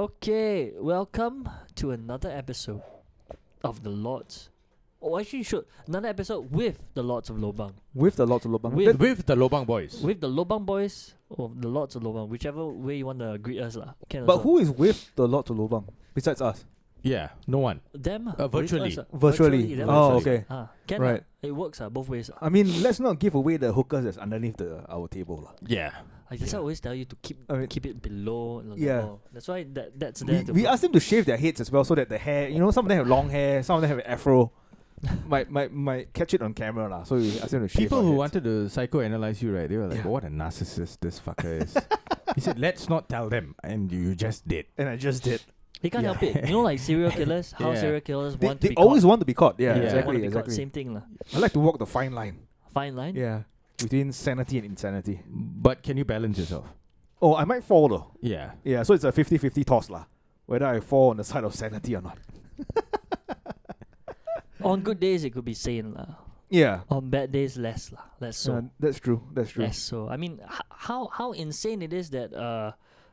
Okay, welcome to another episode of the Lords. Oh, actually, another episode with the Lords of Lobang. With the Lords of Lobang. With the Lobang boys. With the Lobang boys or the Lords of Lobang, whichever way you want to greet us, lah. But who is with the Lords of Lobang besides us? Yeah, no one. Them? Virtually. With us, Virtually. them Oh, virtually. okay. Can Right. It works both ways. I mean, let's not give away the hookers that's underneath our table. Lah. Yeah. That's why I always tell you to keep it below. Yeah. Level. That's why that's there. We asked them to shave their heads as well so that the hair, some of them have long hair, some of them have an afro. might catch it on camera lah. So we asked them to shave. People who heads. wanted to psychoanalyze you, right? They were like, Yeah. "What a narcissist this fucker is." He said, "Let's not tell them," and you just did. And I just did. He can't Yeah. help it. Like serial killers, how Yeah. serial killers They, want to they be always caught. want to be caught. Yeah, Yeah. They want to exactly, be caught. exactly. Same thing, lah. I like to walk the fine line. Fine line. Yeah, between sanity and insanity. But can you balance yourself? Oh, I might fall though. Yeah. Yeah, so it's a 50-50 toss lah. Whether I fall on the side of sanity or not. On good days, it could be sane, lah. Yeah. On bad days, less, lah. Less so. That's true. That's true. Less so. I mean, how insane it is that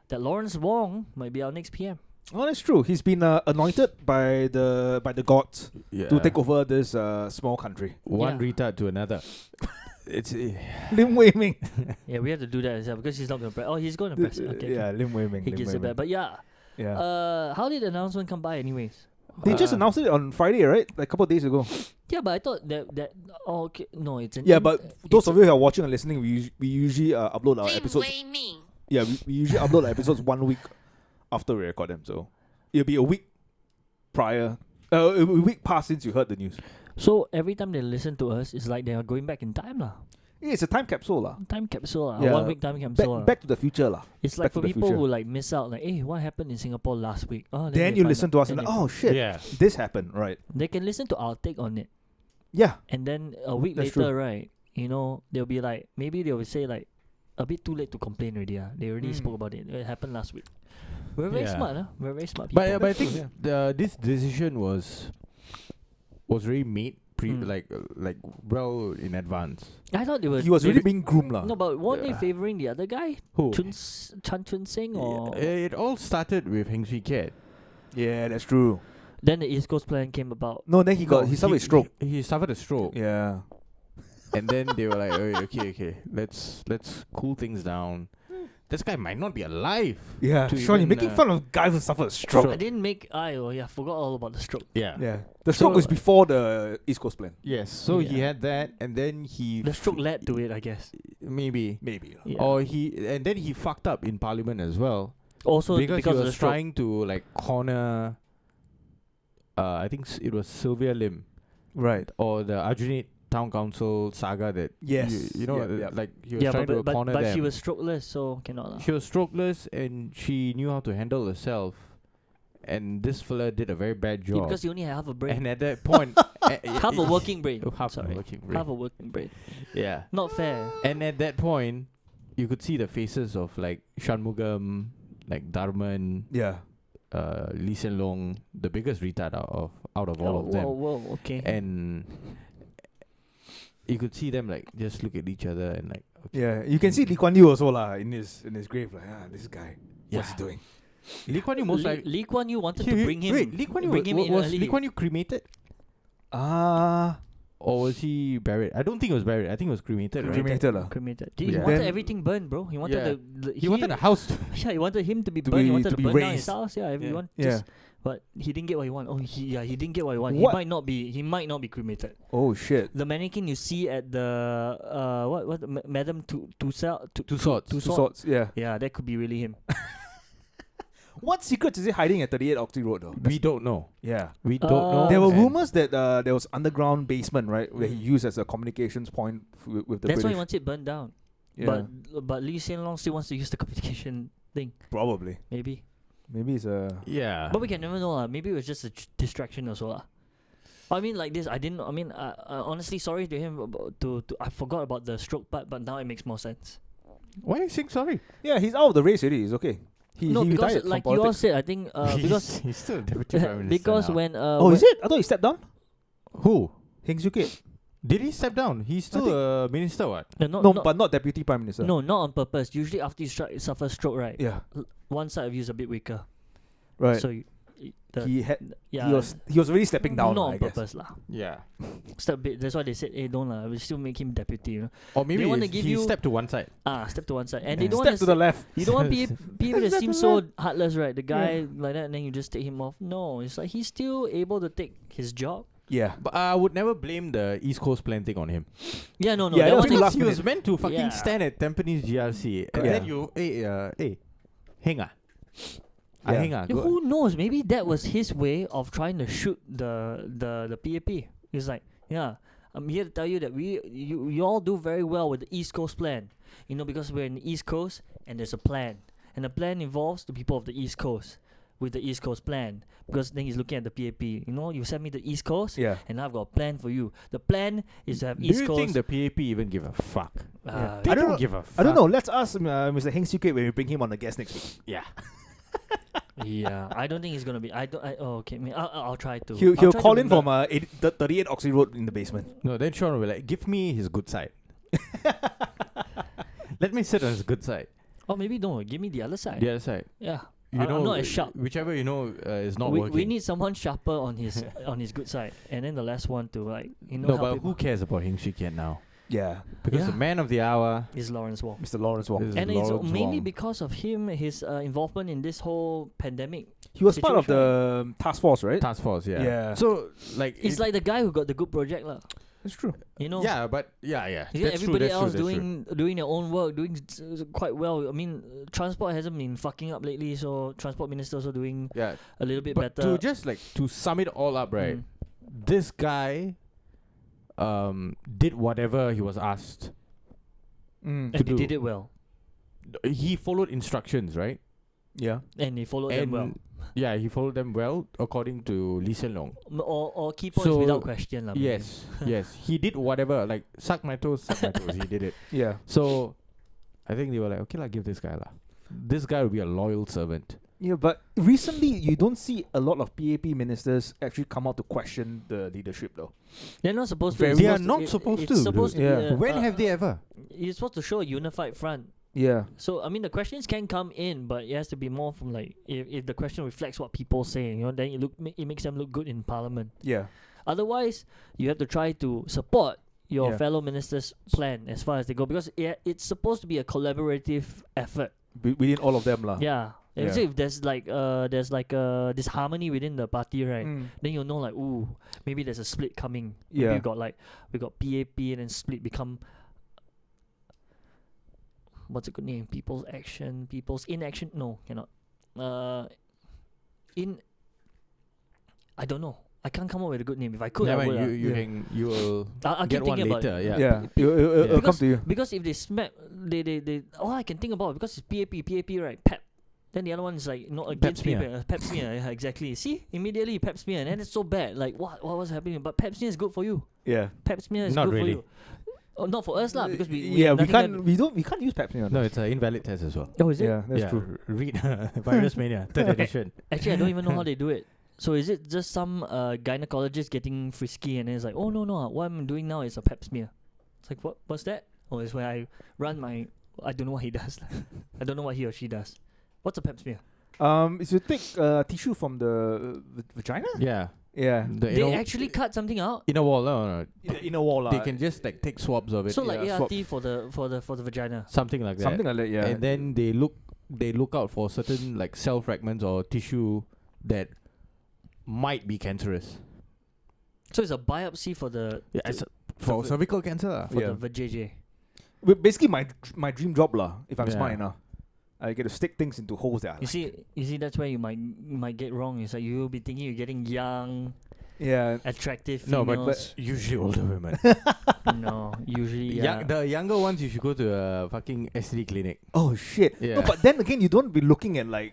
that Lawrence Wong might be our next PM. Oh, that's true. He's been anointed by the gods Yeah. to take over this small country. One Yeah. retard to another. It's Lim Wei Ming. Yeah, we have to do that as well because he's not going to press. Oh, he's going to press it. Okay. Yeah, Lim Wei Ming. He Lim gives Wei it back. Ming. But yeah. Yeah. How did the announcement come by, anyways? They just announced it on Friday, right? Like a couple of days ago. Yeah, but I thought that okay, no, it's an Yeah, but those it's of you who are watching and listening, we usually upload our episodes. Yeah, we usually upload our episodes 1 week after we record them. So it'll be a week prior. A week past since you heard the news. So every time they listen to us, it's like they are going back in time, lah. Yeah, it's a time capsule, lah. Time capsule, lah. Yeah. 1 week time capsule. lah. Back to the future, lah. It's like back for to the people future. who like miss out, like, hey, what happened in Singapore last week? Oh, Then they you find listen out. to us Then and they like, oh shit, yeah. this happened, right? They can listen to our take on it, Yeah, and then a week That's later, true. right? They'll be like, maybe they will say like, a bit too late to complain already. They already spoke about it. It happened last week. We're very Yeah. smart, huh? We're very smart people. But I That's think true, this decision was really made like well in advance. I thought they were. he was they really were- being groomed, lah. No, but weren't they Yeah. favoring the other guy, Who? Chan Chun Sing, or It all started with Heng Swee Kiat. Yeah, that's true. then the East Coast plan came about. No, then he suffered a stroke. He suffered a stroke. Yeah. And then they were like, okay, let's cool things down. This guy might not be alive. Yeah. To Sean, you're even, making fun of guys who suffered a stroke. I didn't make. I forgot all about the stroke. Yeah. Yeah. The stroke So- was before the East Coast plan. Yes. So he Yeah. had that, and then he The stroke led to it, I guess. maybe, Maybe. Yeah. and then he fucked up in Parliament as well Also because he of the was stroke. trying to like corner. I think it was Sylvia Lim Right. or the Arjunate Town Council saga that Yes. you know Yep, yep. like he was Yeah, trying to but corner but them. she was strokeless, so cannot lah. She was strokeless and she knew how to handle herself. And this fella did a very bad Yeah, job. because you only have half a brain. And at that point, Half a working brain. half Sorry. a working brain. Half a working brain. Yeah. Not fair. And at that point, you could see the faces of like Shanmugam, like Dharman, Yeah. Lee Hsien Loong, the biggest retard out of all of them. Whoa, okay. Eh. And you could see them like just look at each other and like, okay. Yeah. You can see Lee Kuan Yew also lah in his grave. Like, this guy. What's he Yeah. doing? Lee Kuan Yew most likely. Lee Kuan Yew wanted to bring him. Wait, Lee Kuan Yew bring him in was early. Lee Kuan Yew cremated or was he buried? I don't think it was buried. I think it was cremated. Right? Cremated lah. Cremated. He Yeah. wanted Then- everything burned, bro. He wanted Yeah. the He wanted a house. yeah, he wanted him to be To burned. He be- wanted to to be burn down his raised. house. Yeah, everyone. Yeah. Just, but he didn't get what he wanted. Oh, he didn't get what he wanted. What? He might not be cremated. Oh shit. The mannequin you see at the Madame Two Swords. Two swords. Yeah. Yeah, that could be really him. What secrets is he hiding at 38 Oxley Road though? We don't know. Yeah. We don't know. There were and rumors that there was underground basement, right, where he used as a communications point with the That's why British. he wants it burned down. Yeah. But Lee Hsien Loong still wants to use the communication thing. Probably. Maybe. Maybe it's a. Yeah. But we can never know. Maybe it was just a distraction also. I mean, like this, I honestly sorry to him I forgot about the stroke part, but now it makes more sense. Why are you saying sorry? Yeah, he's out of the race already. He's okay. He No, because retired from like you all politics. said, I think because he's still deputy prime minister because now. when Oh, is it? I thought he stepped down. Who? Heng Swee Kiat. Did he step down? He's still a minister, what? No, but not deputy prime minister. no, not on purpose. Usually after you suffer stroke, right? Yeah. One side of you is a bit weaker. Right. So he had. yeah, He was already stepping down. not I on guess. purpose lah. Yeah. That's why they said, hey, don't lah. We still make him deputy. You know? Or maybe wanna he give you- stepped to one side. Step to one side, and they Yeah. don't Step want to the left. You don't want people to Step seem to so left. heartless, right? The guy like that, and then you just take him off. No, it's like he's still able to take his job. Yeah. But I would never blame the East Coast plan thing on him. Yeah, no, Yeah, that that was one too is- last He was minute. meant to fucking Yeah. stand at Tampines GRC. And Yeah. then you, hey, hang ah. Yeah. Hang ah. Yeah, who knows? Maybe that was his way of trying to shoot the PAP. He's like, yeah, I'm here to tell you that you all do very well with the East Coast plan. You know, because we're in the East Coast and there's a plan, and the plan involves the people of the East Coast with the East Coast plan. Because then he's looking at the PAP. You know, you sent me to the East Coast, Yeah. and I've got a plan for you. The plan is to have Do East you Coast. think the PAP even give a fuck? Yeah. They I don't don't know. give a fuck. I don't know. Let's ask Mr. Heng Siu when we bring him on the guest next week. Yeah. Yeah, I don't think he's gonna be. Okay, I'll try to. He'll I'll try to call in remember. from 38 Oxley Road in the basement. No, then Sean will be like, give me his good side. Let me sit on his good side. Oh, maybe no. Give me the other side. The other side. Yeah. You I'm know, not as sharp. whichever is not we, working. we need someone sharper on his on his good side, and then the last one to like no, help but him who cares about Heng Swee Kiat now? Yeah. Because Yeah. the man of the hour is Lawrence Wong, Mr. Lawrence Wong. is and it's Lawrence mainly Wong. because of him, his involvement in this whole pandemic. He was part of situation. the task force, right? Task Force, yeah. Yeah. So, like... It's like the guy who got the good project, lah. That's true. You know. Yeah, but... Yeah. You see That's true, everybody that's else true, that's true. doing their own work, doing quite well. I mean, transport hasn't been fucking up lately, so transport minister also doing Yeah. a little bit But better. to just, like, to sum it all up, right? Mm. This guy did whatever he was asked. And to they did do. it well, He followed instructions, right? Yeah. and they followed them well. Yeah, he followed them well according to Lee Hsien Loong. Or key points So, without question, lah. maybe. Yes, yes. He did whatever. Like, suck my toes. He did it. Yeah. So, I think they were like, okay, give this guy lah. This guy will be a loyal servant. Yeah, but recently you don't see a lot of PAP ministers actually come out to question the leadership, though. They're not supposed to. Very it's They are supposed not it- supposed it's to, supposed dude. to be Yeah. a- When have they ever? You're supposed to show a unified front. Yeah. So I mean, the questions can come in, but it has to be more from like if the question reflects what people say, you know, then it makes them look good in Parliament. Yeah. Otherwise, you have to try to support your Yeah. fellow ministers' plan as far as they go, because it's supposed to be a collaborative effort. Within all of them, lah. Yeah. Yeah. So if there's like this harmony within the party, right? Mm. Then you'll know like, ooh, maybe there's a split coming. Maybe Yeah. we got PAP and then split become what's a good name? People's inaction. No, cannot. I don't know. I can't come up with a good name. If I could, I Never would. mind, Yeah. you will I'll get keep one thinking about later. it. Yeah. Yeah. It'll come Because- to you. Because if they smack, they all I can think about, because it's PAP, right? Pep. Then the other one is like not against smear. Pep smear. Yeah, exactly. See, immediately Pep smear, and then it's so bad. Like what was happening? But Pep smear is good for you. Yeah. Pep smear is Not good really. for you. Oh, not for us lah, because we yeah, have we nothing can't we can't use Pep smear. No, it's an invalid test as well. Oh, is it? Yeah, that's yeah, true. Read Virus Mania, 3rd edition. Actually, I don't even know how they do it. So is it just some gynecologist getting frisky and then it's like, oh no, what I'm doing now is a Pep smear. It's like, what's that? Oh, it's where I run my. I don't know what he does. I don't know what he or she does. What's a Pep smear? Is you take tissue from the vagina? Yeah. Yeah. The They inner, actually cut something out. inner wall, no. In a wall, They can just like take swabs of it. So like yeah, ART for the vagina. something like that. something like that. Yeah. And then they look out for certain like cell fragments or tissue that might be cancerous. So it's a biopsy for the Yeah, for cervical cancer. lah. for Yeah. the vajayjay. Basically, my dream job, lah. If I'm Yeah. smart enough, I get to stick things into holes that I You like. see, that's where you might get wrong. It's like you'll be thinking you're getting young, Yeah. attractive No, females. but usually older women. No, usually yeah. The younger ones, you should go to a fucking STD clinic. Oh shit. Yeah. No, but then again, you don't be looking at like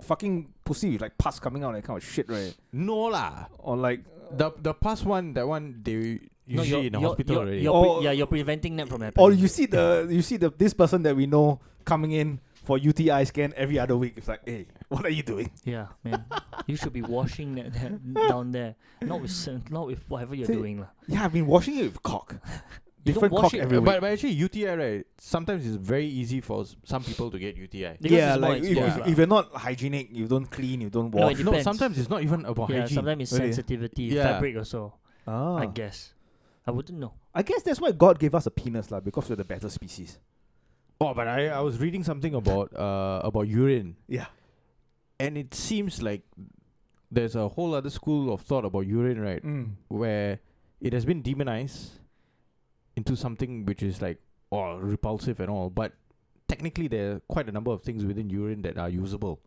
fucking pussy with like pus coming out and that kind of shit, right? No lah. Or like The past one, that one they No, usually in the hospital already. You're preventing that from happening. or you see this person that we know coming in for UTI scan every other week. It's like, hey, what are you doing? Yeah, man. You should be washing that down there, not with whatever you're See, doing lah. Yeah, I've been washing it with cock. You different don't wash cock it. every week. But actually, UTI, right? Sometimes it's very easy for some people to get UTI. Because Yeah, it's more like exposed lah. if you're not hygienic, you don't clean, you don't No, wash. it No, depends. sometimes it's not even about Yeah, hygiene. sometimes it's Really? sensitivity, Yeah. fabric also. Ah. I guess. I wouldn't know. I guess that's why God gave us a penis, lah, because we're the better species. Oh, but I was reading something about urine, Yeah. and it seems like there's a whole other school of thought about urine, right? Where it has been demonized into something which is like repulsive and all, but technically there are quite a number of things within urine that are usable.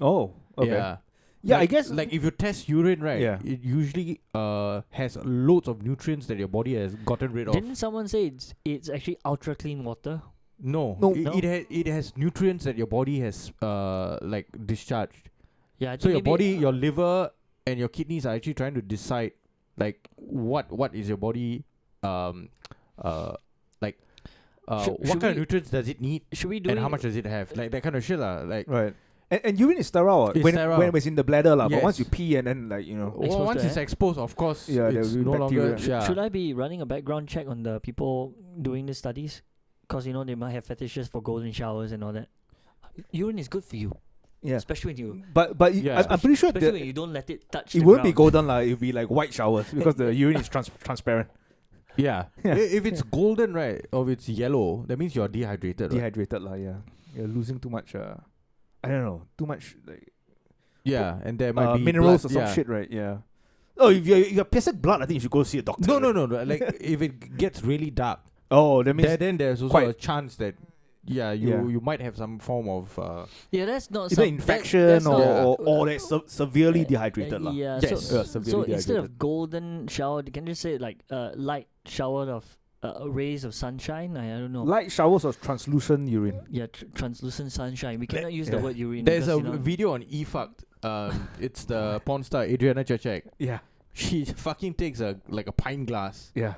Oh, okay. Yeah. Yeah, I Like- guess like if you test urine, right? Yeah. It usually has loads of nutrients that your body has gotten rid of. Didn't someone say it's actually ultra clean water? No, No. it has nutrients that your body has like discharged. Yeah, I So think your maybe, body, your liver, and your kidneys are actually trying to decide like what is your body like Should what kind of we- nutrients does it need should we do and it? how much does it have, like that kind of shit like. right. And urine is sterile It's when sterile. when it's in the bladder, lah. But once you Yes. pee and then like Well, Exposed once to it's air. exposed, of course, Yeah, it's there'll be no longer. bacteria. Yeah. Should I be running a background check on the people doing these studies? Because they might have fetishes for golden showers and all that. Urine is good for you, yeah. especially when you But Yeah. I'm pretty sure especially when that you don't let it touch. it the won't be ground. golden, lah. It'll be like white showers because the urine is transparent. Yeah. Yeah. If it's golden, right, or if it's yellow, that means you're dehydrated. Right? Dehydrated, lah. Yeah, you're losing too much. I don't know, too much like Yeah, and there might be minerals blood, or some yeah. shit, right? Yeah. Oh, if you're pissing blood, I think you should go see a doctor. No. Like if it gets really dark, Oh, that means then there's also quite- a chance that Yeah. you might have some form of Yeah, that's not either some, infection that's or, not- or that's severely dehydrated, lah. Yeah, Yes. so, Yeah, severely so instead dehydrated. of golden shower, can you say like light shower of rays of sunshine? I don't know. Light showers of translucent urine. Yeah, translucent sunshine. We cannot use the yeah. word urine. there's a because, video on eFucked. It's the porn star Adriana Chechek. Yeah. She fucking takes a pint glass Yeah.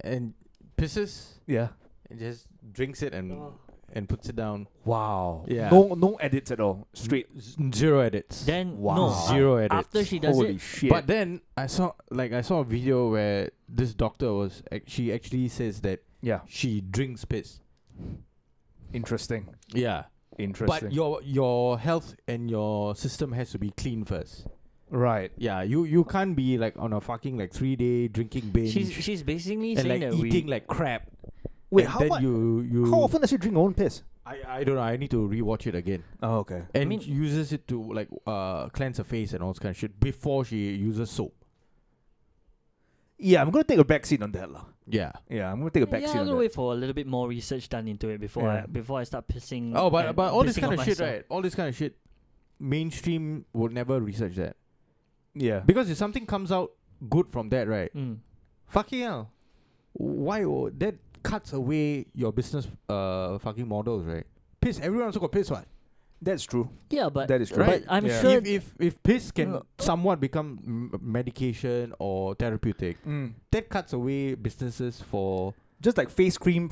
and pisses Yeah. and just drinks it and puts it down. Wow. Yeah. No edits at all. Straight. Zero edits. Then Wow. no, Zero edits. after she does Holy it, shit. But then I saw a video where this doctor was she actually says that yeah. she drinks piss. Interesting. Yeah. Interesting. But your health and your system has to be clean first. right. Yeah, you can't be like on a fucking like 3-day drinking binge she's basically and saying like that eating we. like crap. Wait, and how then much? you How often does she drink her own piss? I don't know. I need to rewatch it again. Oh, okay. And mean- she uses it to like cleanse her face and all this kind of shit before she uses soap. Yeah, I'm gonna take a back seat on that, lah. Yeah. Yeah, I'm gonna take a back Yeah, seat I'm on gonna that. wait for a little bit more research done into it before Yeah. I start pissing. Oh, but and all this pissing kind on of shit, myself. right? All this kind of shit, mainstream would never research that Yeah. because if something comes out good from that, right? Mm. Fucking hell, why that cuts away your business fucking models, right? Piss, everyone also got piss, what? That's true. Yeah, but That is true. Right. But I'm Yeah. sure If piss can No. somewhat become medication or therapeutic, that cuts away businesses for. Just like face cream,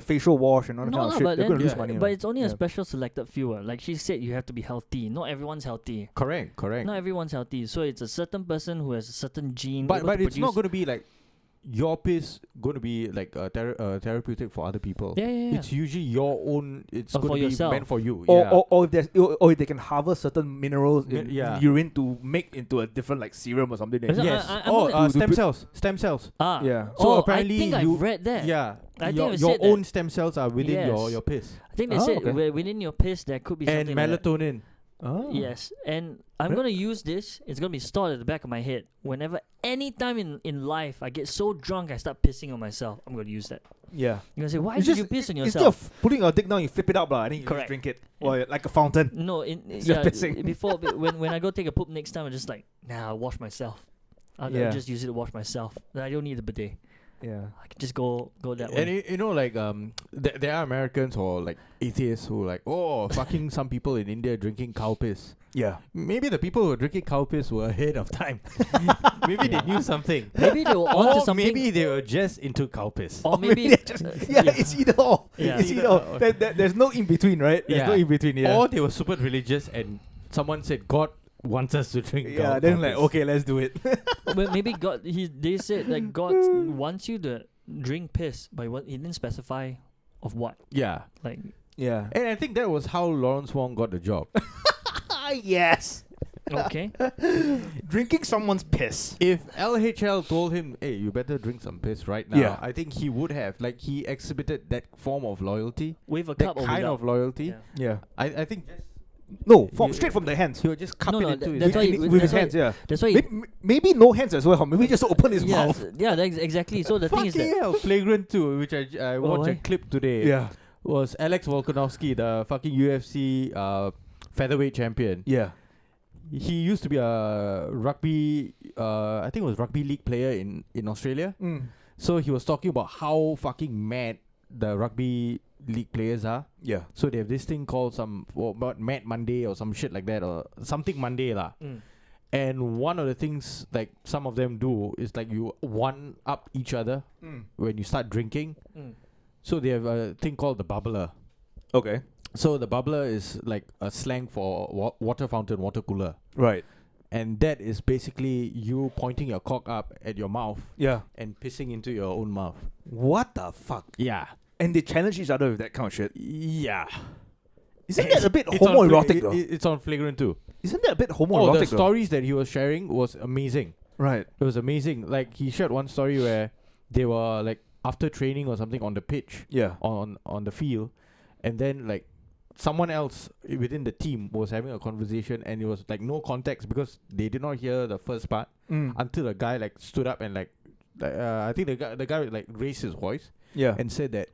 facial wash, and all that no, kind of lah, shit. but They're then gonna lose money. but it's only a Yeah. special selected few. Like she said, you have to be healthy. Not everyone's healthy. Correct. Not everyone's healthy. So it's a certain person who has a certain gene. But able but to it's not produce- going to be like your piss going to be like therapeutic for other people. Yeah. It's usually your own. It's Or going for to be yourself. meant for you. Or, Yeah. or if there's or if they can harvest certain minerals in Yeah. urine to make into a different like serum or something. Is it- Yes. I'm Oh, gonna- stem cells. Stem cells. Yeah. So oh, apparently I think you- I've read that. Yeah. I think your it your said that. own stem cells are within Yes. your piss. I think they Oh, said okay. within your piss there could be And something like that. melatonin. Oh. Yes, and I'm Re- gonna use this. It's gonna be stored at the back of my head. Whenever, anytime in life, I get so drunk I start pissing on myself. I'm gonna use that. Yeah. You're gonna say, why It's did just- you piss on Instead yourself? of putting your dick down, you flip it up, and then you Correct. just drink it. Or like a fountain. No, Just yeah. pissing. Before when I go take a poop next time, I'm just like, nah, I'll wash myself. I'll Yeah. just use it to wash myself. I don't need the bidet. Yeah. I can just go that And way. you know, like there are Americans or like atheists who like, oh, fucking some people in India drinking cow piss. Yeah. Maybe the people who were drinking cow piss were ahead of time. Maybe they knew something. Maybe they were onto Or something. maybe they were just into cow piss. or maybe they're just- yeah, it's either or. Yeah. It's either or. There's no in between, right? There's Yeah. no in between. Yeah. Or they were super religious and someone said God wants us to drink yeah. cow Then cow like, piss. okay, let's do it. But maybe God. They said that God wants you to drink piss, but he didn't specify of what. Yeah. Like, Yeah. And I think that was how Lawrence Wong got the job. Yes. okay. Drinking someone's piss. If LHL told him, hey, you better drink some piss right now, Yeah. I think he would have. Like, he exhibited that form of loyalty. With a That cup or kind without. of loyalty. Yeah. Yeah. I think just No, You- straight from the hands. he would just cup No, it no, into that's his why hand. you- With that's his why- hands, yeah. That's why. Maybe no hands as well. Maybe just open his yeah, mouth. yeah, that's exactly. So the thing is Fucking that hell, Flagrant 2, which I watched a why? clip today, Yeah. was Alex Volkanovski, the fucking UFC featherweight champion. Yeah. He used to be a rugby, I think it was rugby league player in Australia. So he was talking about how fucking mad the rugby league players are. Yeah. So they have this thing called about Mad Monday or some shit like that, or something Monday lah. And one of the things like some of them do is like you one up each other when you start drinking. So they have a thing called the bubbler. Okay. So the bubbler is like a slang for water fountain, water cooler. Right. And that is basically you pointing your cock up at your mouth Yeah. and pissing into your own mouth. What the fuck? Yeah. And they challenge each other with that kind of shit. Yeah. Isn't that a bit It's on homoerotic though? It's on Flagrant too. Isn't that a bit Oh, homoerotic the though? stories that he was sharing was amazing. Right. It was amazing. Like he shared one story where they were like after training or something on the pitch, Yeah. on the field, and then like someone else within the team was having a conversation, and it was like no context because they did not hear the first part until a guy like stood up and like I think the guy like raised his voice Yeah. and said that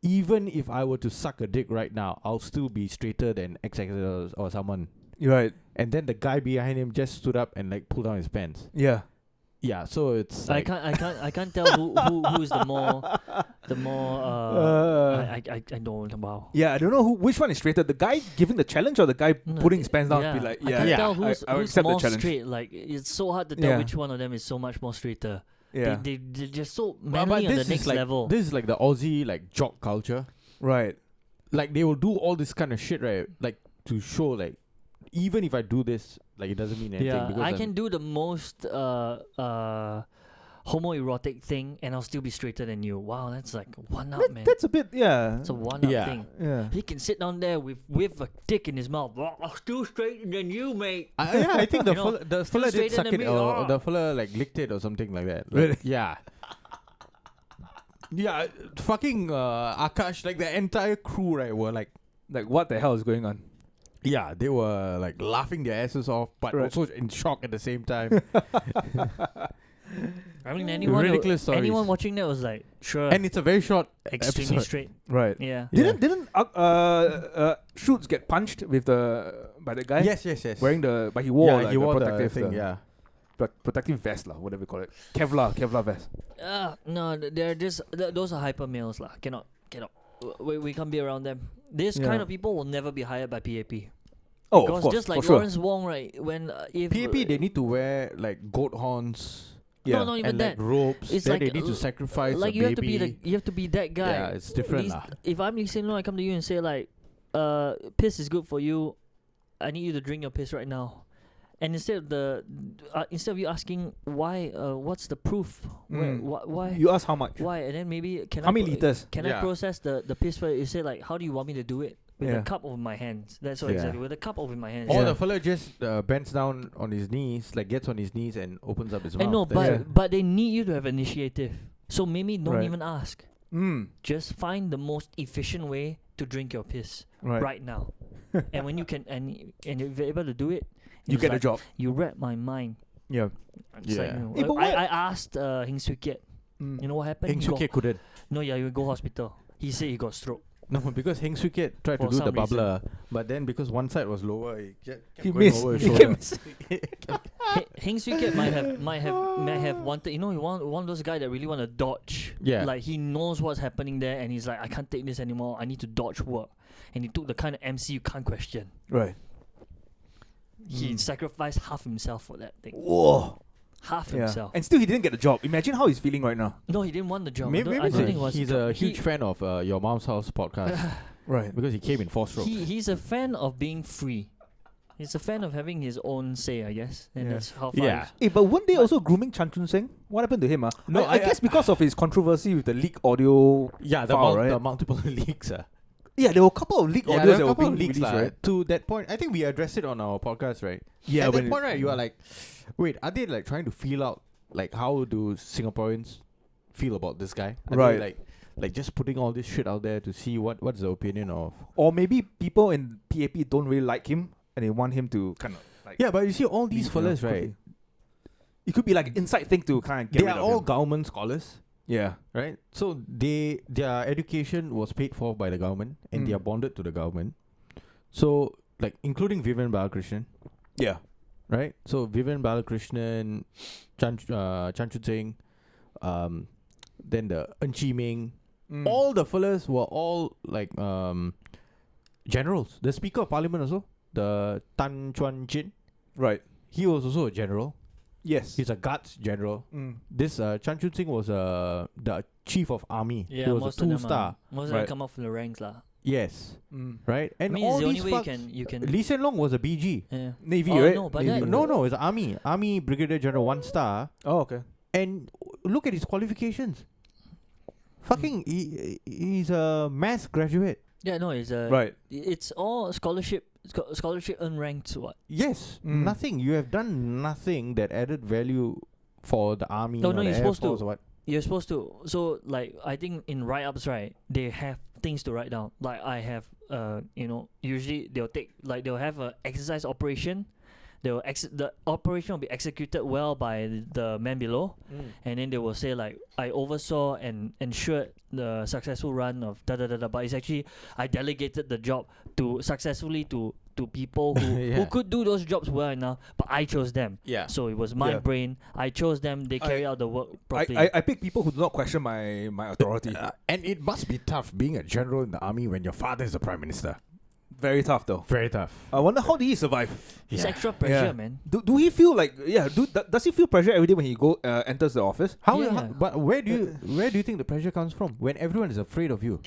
even if I were to suck a dick right now, I'll still be straighter than XX or someone. You're right. And then the guy behind him just stood up and like pulled down his pants. Yeah. Yeah, so it's I like, can't tell who's the more I don't know. Wow. Yeah, I don't know which one is straighter, the guy giving the challenge or the guy No, putting his pants down yeah. to be like, I yeah, can't yeah, tell who's I who's accept the more challenge. straight. Like it's so hard to tell Yeah. which one of them is so much more straighter. Yeah. They're just so but manly on the this next is like level. this is like the Aussie like jock culture. Right. Like they will do all this kind of shit, right? Like to show like even if I do this, like it doesn't mean anything. Yeah, because I I'm- can do the most homoerotic thing and I'll still be straighter than you. Wow, that's like one up, man. That's a bit, yeah. That's a one up Yeah. thing. Yeah. He can sit down there with a dick in his mouth. "Oh, I'm still straighter than you, mate. I think the You know, fella, did straighter suck than it, me, or ah. the fella like licked it or something like that. Like, Really? Yeah. Yeah, fucking Akash, like the entire crew, right, were like, Like, what the hell is going on? yeah, they were like laughing their asses off, but Right. also in shock at the same time. I mean, anyone Ridiculous stories. anyone watching that was like, sure, And it's a very short extremely episode. straight. Right. Yeah. Yeah. Didn't Shoots get punched with by the guy? Yes. Wearing but he wore like he wore the the protective thing, yeah. protective vest lah, whatever you call it. Kevlar vest. No, they're just those are hyper males lah. Cannot. We can't be around them. This kind Yeah. of people will never be hired by PAP. Oh, Because of course, just like for sure. Lawrence Wong, right? When if PAP, they need to wear like goat horns Yeah. no, not even and that. like ropes. It's Then like they need to sacrifice like a you have to baby. be you have to be that guy. Yeah, it's different Lee- lah. If I'm Lee Hsien Loong, I come to you and say like, piss is good for you. I need you to drink your piss right now. And instead of you asking why, what's the proof? Why? You ask how much? Why? And then maybe How many liters? Can I Yeah. process the piss for it? You say like, how do you want me to do it? With Yeah. a cup over my hands. That's what Yeah. exactly. With a cup over my hands. Or Yeah. the fella just bends down on his knees, like gets on his knees and opens up his I mouth. know, That's but it. but they need you to have initiative. So maybe don't Right. even ask. Just find the most efficient way to drink your piss right now. And when you can, and if you're able to do it, You it's get a like, job. You read my mind. Yeah. It's like, Yeah. you know, Eh, but I asked Heng Swee Kiat. You know what happened? Heng He Swee got- Kiat couldn't. No, yeah, you go hospital. He said he got stroke. No, because Heng Swee Kiat tried to For do some the bubbler, but then because one side was lower, he kept He going missed. over his He shoulder. kept missing. Heng Swee Kiat might have wanted. You know, he one of those guys that really want to dodge. Yeah. Like he knows what's happening there, and he's like, I can't take this anymore. I need to dodge work. And he took the kind of MC you can't question. Right. He sacrificed half himself for that thing. Whoa. Half Yeah. himself. And still, he didn't get the job. Imagine how he's feeling right now. No, he didn't want the job. Maybe, I don't think it was. he's a huge fan of Your Mom's House podcast Right. because he came in 4 strokes. He's a fan of being free. He's a fan of having his own say, I guess, and Yeah. that's how far. Yeah. Hey, but weren't they also grooming Chan Chun Sing? What happened to him? No, I guess because of his controversy with the leak audio. Yeah, file, right? the multiple leaks. Yeah, there were a couple of leak Yeah, audios there that were a were couple being of leaks released, right? To that point. I think we addressed it on our podcast, right? Yeah, At when that point, right, you are like, wait, are they like trying to feel out like how do Singaporeans feel about this guy? Are Right. they, like just putting all this shit out there to see what's the opinion of. Or maybe people in PAP don't really like him and they want him to kind of like. Yeah, but you see all these leave, you know, fellas, could right? be. It could be like an inside thing to kind of get They rid are of all him. government scholars, Yeah. right? So their education was paid for by the government and they are bonded to the government. So like including Vivian Balakrishnan, Yeah. right? So Vivian Balakrishnan, Chan Chun Sing, then the En Chi Ming, all the fellas were all like generals. The Speaker of Parliament also, the Tan Chuan Jin, Right. he was also a general. Yes. He's a guards general. This Chan Chun Sing was the chief of army. Yeah, he was most a of them 2-star. most of Right. them come up from the ranks, lah. Yes, Mm. right. I And mean, all it's the these only way fucks. you can. Lee Hsien Loong was a BG. Yeah. Navy, Oh, right? no, but Navy. that- No, it's army brigadier general, 1-star. Oh, okay. And look at his qualifications. Fucking, he's a maths graduate. Yeah, no, it's Right. It's all scholarship unranked. What? Yes, Mm. nothing. You have done nothing that added value for the army. No, or no, the you're Air supposed to. Force or what. You're supposed to. So like, I think in write-ups, right, they have things to write down. Like I have, usually they'll have a exercise operation. The operation will be executed well by the man below, and then they will say like, I oversaw and ensured the successful run of da da da da. But it's actually I delegated the job to successfully to people who Yeah. could do those jobs well enough, but I chose them. Yeah. So it was my Yeah. brain. I chose them. They carry out the work properly. I pick people who do not question my authority. And it must be tough being a general in the army when your father is the prime minister. Very tough though. Very tough. I wonder how did he survive? It's Yeah. extra pressure, Yeah. man. Do he feel like does he feel pressure every day when he enters the office? Yeah. But where do you think the pressure comes from when everyone is afraid of you?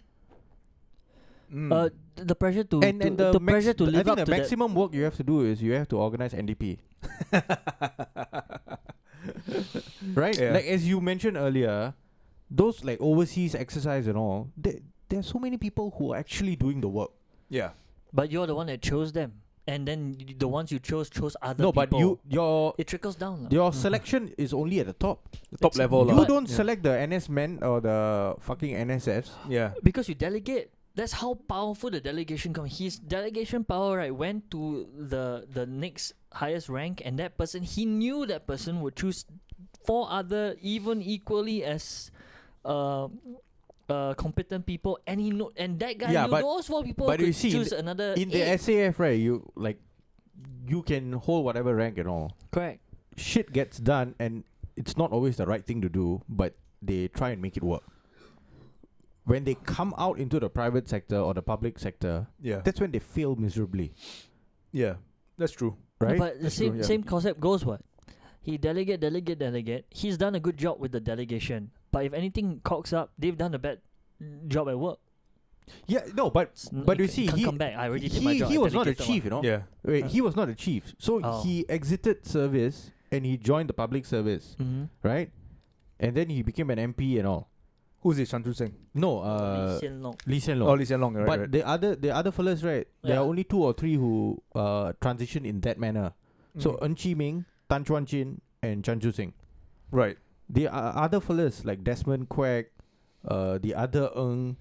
The pressure to And the pressure to I live think up the to that. maximum work you have to do is you have to organize NDP. Right? Yeah. Like as you mentioned earlier, those like overseas exercise and all, there are so many people who are actually doing the work. Yeah. But you're the one that chose them, and then the ones you chose other No, people. but It trickles down. lah. your selection is only at the top. The top That's- level. You lah. don't Yeah. select the NS men or the fucking NSFs. Yeah. Because you delegate. That's how powerful the delegation comes. His delegation power, right, went to the next highest rank, and that person, he knew that person would choose 4 other even equally as competent people, and and that guy Yeah, knew but- those 4 people but could you see, choose another In the 8. SAF, right, you can hold whatever rank and all. Correct. Shit gets done, and it's not always the right thing to do, but they try and make it work. When they come out into the private sector or the public sector, Yeah. that's when they fail miserably, Yeah. That's true. right? But the That's true, same yeah. same concept goes what? He delegate. He's done a good job with the delegation. But if anything cocks up, they've done a bad job at work. Yeah, no, but you see, can't he come back. I already did my job. he I was not a delegated chief, one. you know. Yeah. Wait, he was not a chief, so Oh. he exited service and he joined the public service, Mhm. right? And then he became an MP and all. Who's this? Chan Chun Sing? No, Lee Hsien Loong. Lee Hsien Loong. Oh, Lee Hsien Loong, right? But right. the other fellas, right? There Yeah. are only 2 or 3 who transition in that manner. So En Chi Ming, Tan Chuan Jin, and Chan Chun Sing. Right. The other fellas like Desmond Quek, the other Ng,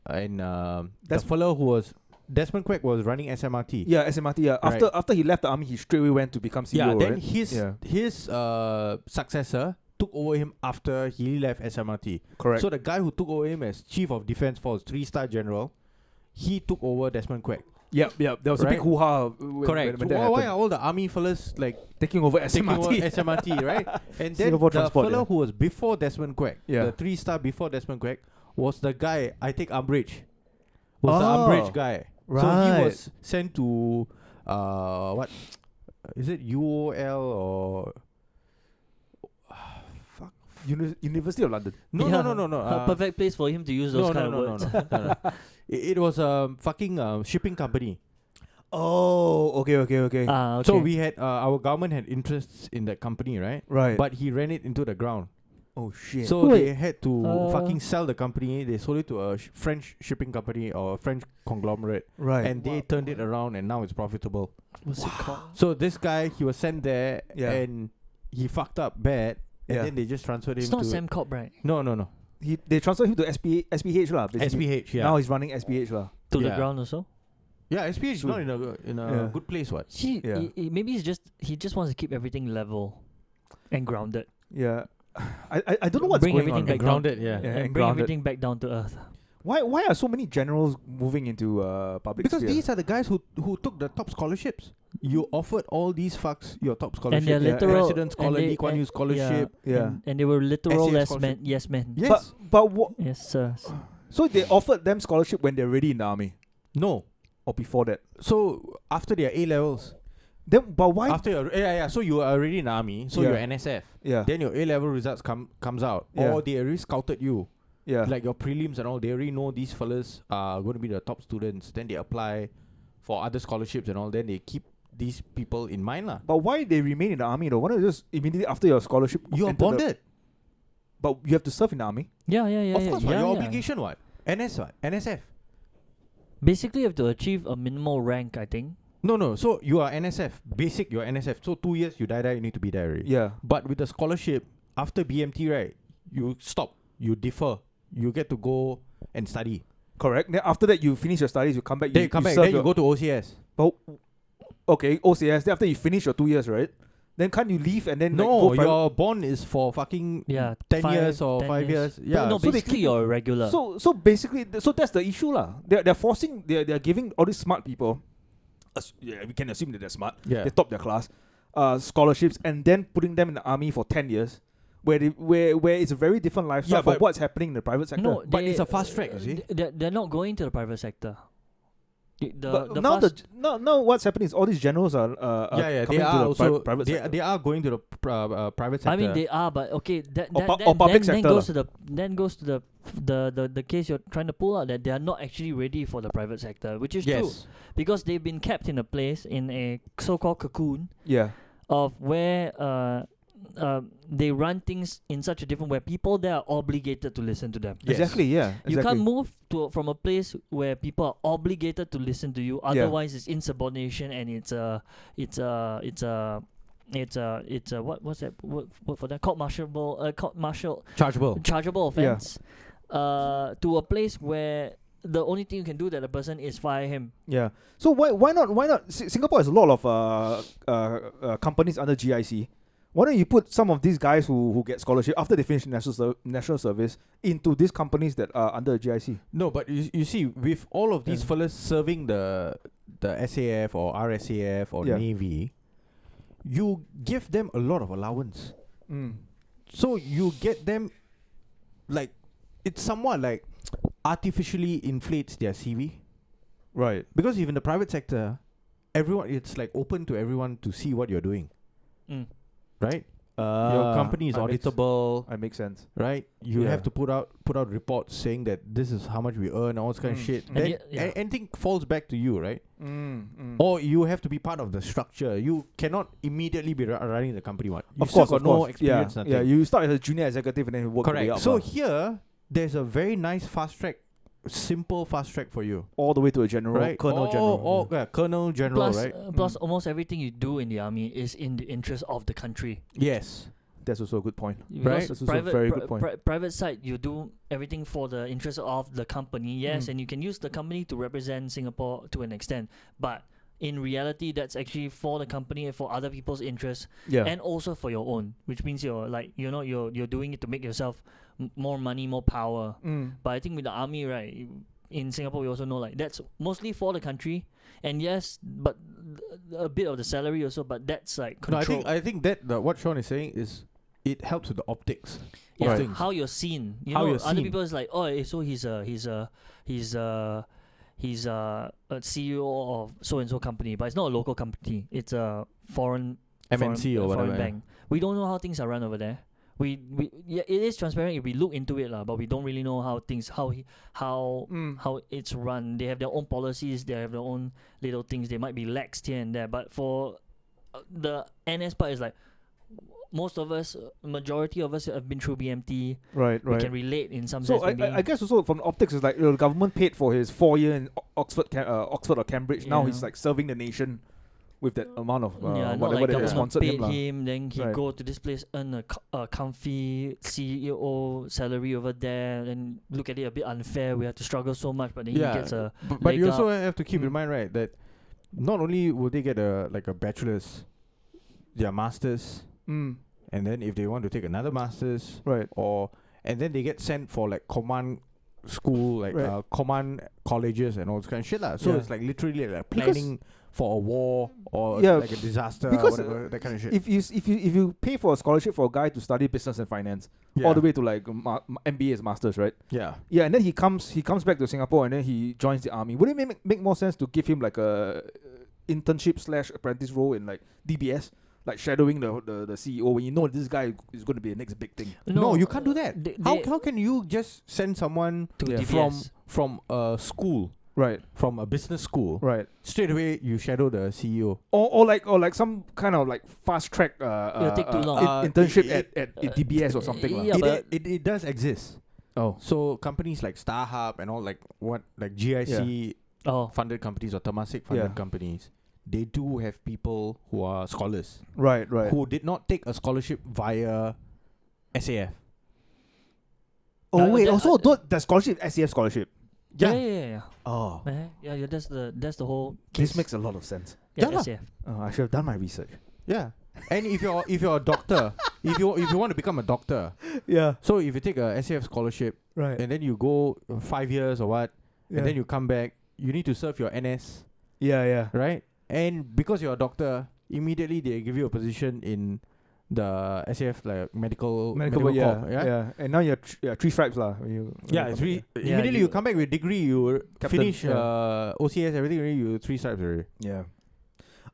and the fellow who was Desmond Quek was running SMRT. Yeah, SMRT. Yeah. Right. After he left the army, he straight away went to become CEO. Yeah, then right? his successor took over him after he left SMRT. Correct. So the guy who took over him as Chief of Defence Force, 3-star general, he took over Desmond Quek. Yep. There was a big Right. hoo-ha. Correct. When So that why are happened. all the army fellas like Taking over taking over SMRT? SMRT, right? And then Singapore the Transport, fellow yeah. who was before Desmond Quek, Yeah. the 3-star before Desmond Quek, was the guy I take umbrage. Was the Oh, umbrage guy. So he right. was sent to what is it, UOL or fuck. University of London. No. A perfect place for him to use those kind of words. no. It was a fucking shipping company. Oh, okay. Okay. So we had our government had interests in that company, right? Right. But he ran it into the ground. Oh shit. So Wait, they had to uh, fucking sell the company. They sold it to a French shipping company or a French conglomerate, right. and they turned it around, and now it's profitable. what's it called? So this guy, he was sent there, Yeah. and he fucked up bad, and Yeah. then they just transferred him It's not to Sam Cobb, right? no, They transferred him to SPH lah. basically. SPH. Yeah, Now he's running SPH lah. To the Yeah. ground also. yeah, SPH is Soon. not in a Yeah. good place. What? Yeah. Maybe he just wants to keep everything level and grounded. Yeah. I don't know what's Bring going everything on. back grounded. Yeah, and and bring grounded. everything back down to earth. Why are so many generals moving into public Because sphere? these are the guys who took the top scholarships. You offered all these fucks your top And scholarship. they're Yeah. literal. President scholar, and they- Lee Kuan Yew and- scholarship. Yeah. And they were literal SAF yes scholarship. men. Yes men. Yes. But what? Yes sir. So they offered them scholarship when they're already in the army, No. or before that. So after their A levels, Then, but why? after your So you are already in the army. So Yeah. you're NSF. Yeah. Then your A level results comes out, Yeah. or they already scouted you, Yeah. like your prelims and all. They already know these fellas are going to be the top students. Then they apply for other scholarships and all. Then they keep these people in mind lah. But why they remain in the army though? Why don't you just immediately after your scholarship? You are enter the- bonded. But you have to serve in the army. Yeah. Of course, what? yeah, Your yeah. obligation what? NSF. Basically, you have to achieve a minimal rank. I think. No. So you are NSF. Basic, you're NSF. So 2 years you die, you need to be there already. Yeah. But with the scholarship, after BMT, right, you stop. You defer. You get to go and study. Correct. Then after that, you finish your studies. You come back. Then you come back. serve Then you your- go to OCS. But okay, OCS. Then after you finish your 2 years, right? Then can't you leave and then No, like, go private? your bond is for fucking Yeah. 10 years or 10 5 years. Yeah. No, so they basically keep- you're a regular. So basically, so that's the issue lah. They're forcing. They're giving all these smart people. Yeah, we can assume that they're smart. yeah. They top their class, scholarships, and then putting them in the army for 10 years, where it's a very different lifestyle Yeah, for but- what's happening in the private sector. No, But it's a fast track, you see. They're not going to the private sector. But now what's happening is all these generals are They coming are to the also private sector. they are going to the private sector. I mean, they are, but okay. Or public then sector goes to the case you're trying to pull out that they are not actually ready for the private sector, which is true yes. because they've been kept in a place in a so-called cocoon Yeah, of where they run things in such a different way. People there are obligated to listen to them. Yes. exactly. Yeah, You exactly. can't move from a place where people are obligated to listen to you. Otherwise, it's insubordination and it's a what's that word for that? Chargeable Yeah. offense. To a place where the only thing you can do that the person is fire him. Yeah. So why not? Singapore has a lot of companies under GIC. Why don't you put some of these guys who get scholarship after they finish national service into these companies that are under GIC? No, but you see, with all of these Yeah. fellas serving the SAF or RSAF or Yeah. Navy, you give them a lot of allowance. Mm. So you get them, like, it's somewhat like artificially inflates their CV. Right. Because even the private sector, it's like open to everyone to see what you're doing, Mm. right? Your company is that makes- auditable, That makes sense. right? You Yeah. have to put out reports saying that this is how much we earn, all this kind of Mm. shit. And Then yeah. anything falls back to you, right? Mm. Or you have to be part of the structure. You cannot immediately be running the company. What? You of still course, got of no course. experience. Yeah, Nothing. yeah. You start as a junior executive and then you work your way Correct. up. So lah. here, there's a very nice fast track, simple fast track for you, all the way to a general, right? colonel, general. Colonel general, right? Plus, almost everything you do in the army is in the interest of the country. Yes. That's also a good point. Because Right. That's also a very good point. Private side, you do everything for the interest of the company, yes, Mm. and you can use the company to represent Singapore to an extent. But in reality, that's actually for the company and for other people's interests, Yeah. and also for your own, which means you're doing it to make yourself more money, more power. Mm. But I think with the army, right, in Singapore, we also know like that's mostly for the country, and yes, but a bit of the salary also. But that's like No, control. I think that what Sean is saying is it helps with the optics of Yeah, things. how you're seen. You How know, you're other seen. people is like, oh, so he's a CEO of so and so company, but it's not a local company. It's a foreign MNC or foreign whatever. bank. We don't know how things are run over there. yeah, it is transparent if we look into it lah, but we don't really know how things how it's run. They have their own policies, they have their own little things. They might be laxed here and there, but for the NS part is like most of us, majority of us have been through BMT. Right. We can relate in some So sense. I guess also from optics is like the government paid for his 4 year in Oxford or Cambridge. Now he's like serving the nation with that amount of not whatever like they government sponsored paid him. him, then he Right. go to this place, earn a comfy CEO salary over there, and look at it a bit unfair. We have to struggle so much, but then he gets a but you leg also up. have to keep in mind, right, that not only will they get a bachelor's, their master's, and then if they want to take another master's, Right. and then they get sent for like command school, like Right. command colleges and all this kind of shit lah. So Yeah. it's like literally like planning for a war or Yeah, like a disaster or because, whatever, that kind of shit. If you pay for a scholarship for a guy to study business and finance all the way to like MBA's masters, right? Yeah. Yeah, and then he comes back to Singapore and then he joins the army. Would it make more sense to give him like a internship / apprentice role in like DBS, like shadowing the CEO when you know this guy is going to be the next big thing? No, you can't do that. They How can you just send someone to Yeah. DBS. from a school, Right. from a business school, Right. straight away you shadow the CEO? Or like some kind of like fast track It'll take too long. internship at DBS or something. yeah, but It does exist. Oh. So companies like StarHub and all like GIC funded companies or Temasek funded Yeah. companies, they do have people who are scholars Right. who did not take a scholarship via SAF. Oh wait, that- also the scholarship, SCF scholarship. yeah. Oh. Yeah, that's the whole This case. makes a lot of sense. Yeah, Yeah lah. SAF. I should have done my research. Yeah. And if you're a doctor, if you want to become a doctor, Yeah. so if you take a SAF scholarship Right. and then you go 5 years or what, and then you come back, you need to serve your NS, Yeah. right? And because you're a doctor, immediately they give you a position in the SAF like medical Medical, yeah, corps, yeah. And now you're 3 stripes lah. Yeah, it's immediately you come back with degree, you finish OCS, everything already, you 3 stripes already. Yeah.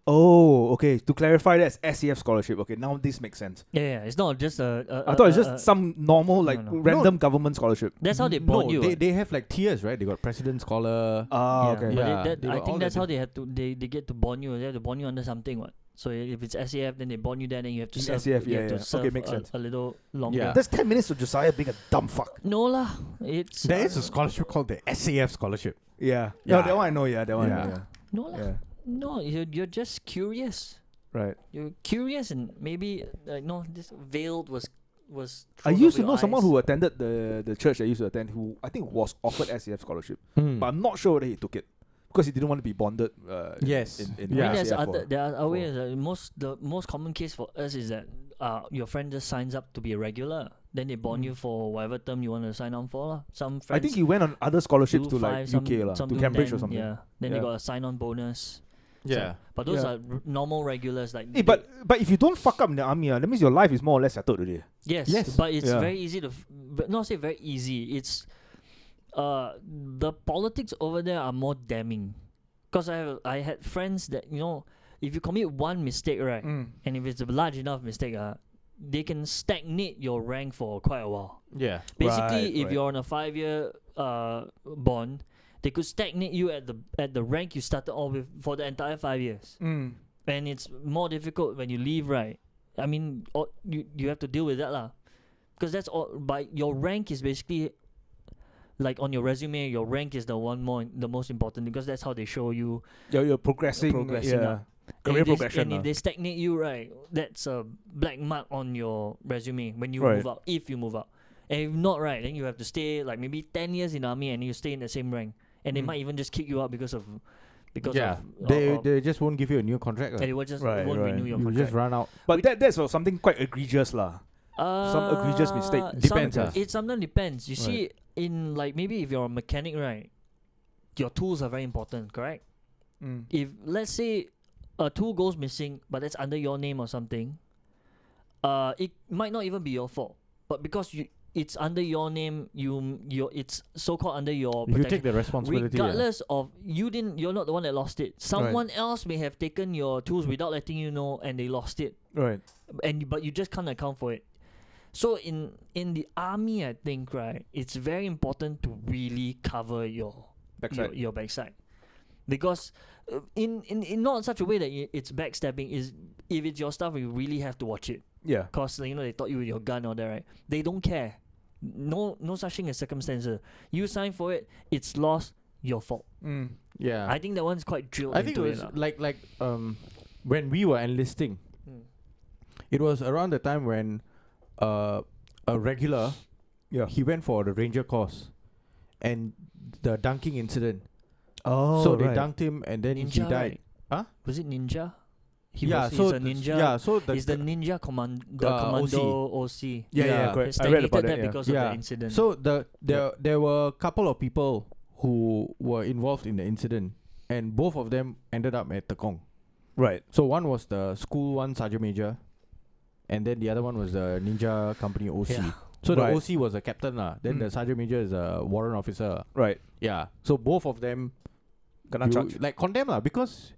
Oh, okay. To clarify, that's SCF scholarship. Okay, now this makes sense. Yeah, it's not just I thought it's just some normal like no. random government scholarship. That's how they bond you. they have like tiers, right? They got president scholar. Ah, Yeah, okay. but Yeah, that, they I got all think that's that how they have to. They get to bond you. They have to bond you under something. What? So if it's SAF, then they bond you there. Then you have to serve. SAF, you yeah, have to yeah. serve Okay, makes sense. a little longer. Yeah. That's 10 minutes of Josiah being a dumb fuck. No lah. It's There is a scholarship called the SAF scholarship. Yeah. Yeah. No, that one I know. Yeah, that one. I know, Yeah. no lah. Yeah. No, you're just curious. Right. You're curious and maybe no, this veiled was. I thrown used over to know your someone eyes. who attended the church I used to attend who I think was offered SCF scholarship, but I'm not sure whether he took it because he didn't want to be bonded. Yes. In I mean, there's SCF other, for- there are ways. The most common case for us is that your friend just signs up to be a regular. Then they bond you for whatever term you want to sign on for. Some friends I think he went on other scholarships do to like 5, some- UK lah, some to do Cambridge 10, or something. Yeah. Then they Yeah. got a sign-on bonus. Yeah. But those Yeah. are normal regulars. Like But if you don't fuck up in the army, that means your life is more or less settled already. yes, but it's Yeah. very easy to. But not say very easy. It's the politics over there are more damning. Because I had friends that if you commit one mistake, right, and if it's a large enough mistake, they can stagnate your rank for quite a while. Yeah. Basically, if right. you're on a 5-year bond, they could stagnate you at the rank you started off with for the entire 5 years. And it's more difficult when you leave, right? I mean, you have to deal with that lah, because that's all. But your rank is basically like on your resume. Your rank is the most important because that's how they show you You're progressing. Progressing yeah. up. Career And if progression. if they stagnate you, right, that's a black mark on your resume when you Right. move out. If you move out, and if not, right, then you have to stay like maybe 10 years in the army and you stay in the same rank, and they might even just kick you out because of they just won't give you a new contract. and it will just Right, it won't right. renew your You contract. just run out. But that's something quite egregious lah. Some egregious mistake. Depends, It sometimes depends. You Right. see, in like maybe if you're a mechanic, right, your tools are very important, correct? If let's say a tool goes missing, but that's under your name or something, it might not even be your fault. But because it's under your name, it's so-called under your You protection. take the responsibility. Regardless of you're not the one that lost it. Someone else may have taken your tools without letting you know, and they lost it. Right. But you just can't account for it. So in the army, I think, right, it's very important to really cover your Backside. your backside, because in not in such a way that it's backstabbing. Is if it's your stuff, you really have to watch it. Yeah. Cause they taught you with your gun or that, right? They don't care. No such thing as circumstances. You sign for it, it's lost, your fault. Yeah. I think that one's quite drilled I think into it was lah. like when we were enlisting, it was around the time when a regular he went for the ranger course and the dunking incident. Oh, so they dunked him and then Ninja, he died. right? Huh? Was it ninja? He's a ninja. so He's the ninja commando OC. Yeah, correct. They I read about stagnated that. because of the incident. So there were a couple of people who were involved in the incident, and both of them ended up at Tekong. Right. So one was the school one sergeant major, and then the other one was the ninja company OC. Yeah. So the Right. OC was a captain lah. Then the sergeant major is a warrant officer. Right. Yeah. So both of them Kena charge. like condemn lah, because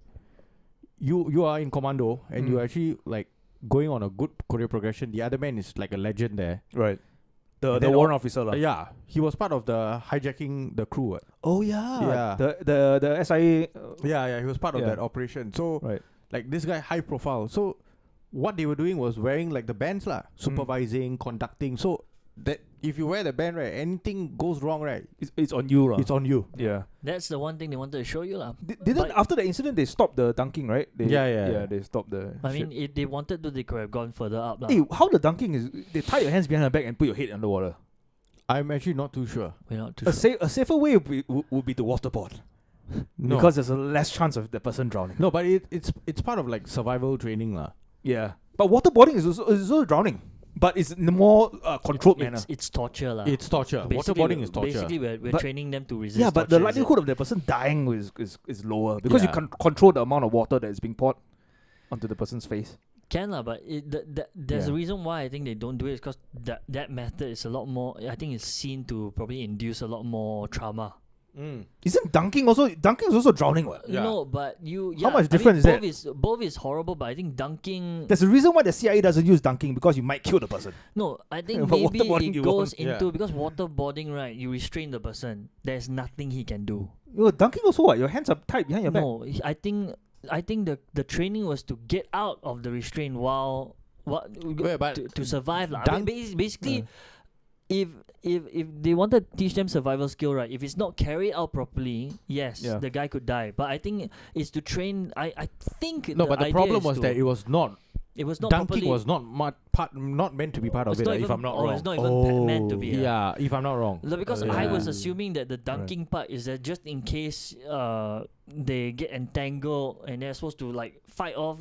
you are in commando and you are actually like going on a good career progression. The other man is like a legend there. Right. And The then warrant officer lah. yeah, he was part of the hijacking the crew. Oh yeah. Yeah. The SIA. Yeah, he was part of Yeah. that operation. So Right. like this guy high profile. So what they were doing was wearing like the bands lah, supervising, conducting. So that if you wear the band, right, anything goes wrong, right, It's on you lah. it's on you. Yeah. That's the one thing they wanted to show you lah. Didn't But- after the incident they stopped the dunking, right? They, Yeah. They stopped the. I shit. mean, if they wanted to, they could have gone further up lah. Hey, how the dunking is? They tie your hands behind your back and put your head underwater. I'm actually not too sure. We're not too sure. A safer way would be to waterboard. No. Because there's a less chance of the person drowning. No, but it's part of like survival training lah. Yeah. But waterboarding is also drowning. But it's in a more controlled manner. It's torture lah. It's torture. Basically, Waterboarding is torture. Basically, we're But- training them to resist. Yeah, but the torture, is it? likelihood of the person dying is lower because you Yeah. can control the amount of water that is being poured onto the person's face. Can lah, but there's a Yeah. reason why I think they don't do it, because that method is a lot more. I think it's seen to probably induce a lot more trauma. Isn't dunking is also drowning? What? Yeah. No, but How much difference is that? Both is horrible, but I think dunking. There's a reason why the CIA doesn't use dunking, because you might kill the person. No, I think But maybe waterboarding it you goes won't. into Yeah. because waterboarding, right? You restrain the person. There's nothing he can do. Dunking also what? Your hands are tied behind your back. No, I think the training was to get out of the restraint while but to survive lah. dunk- Basically, if they wanted to teach them survival skill, right? If it's not carried out properly, yes, Yeah. the guy could die. But I think it's to train. I think No, but the idea problem is was to- that it was not it was not dunking properly, was not not meant to be part of it's it. not If even- I'm not or wrong. it's not even meant to be. Yeah, if I'm not wrong. No, because I was Yeah. assuming that the dunking part is that just in case they get entangled and they're supposed to like fight off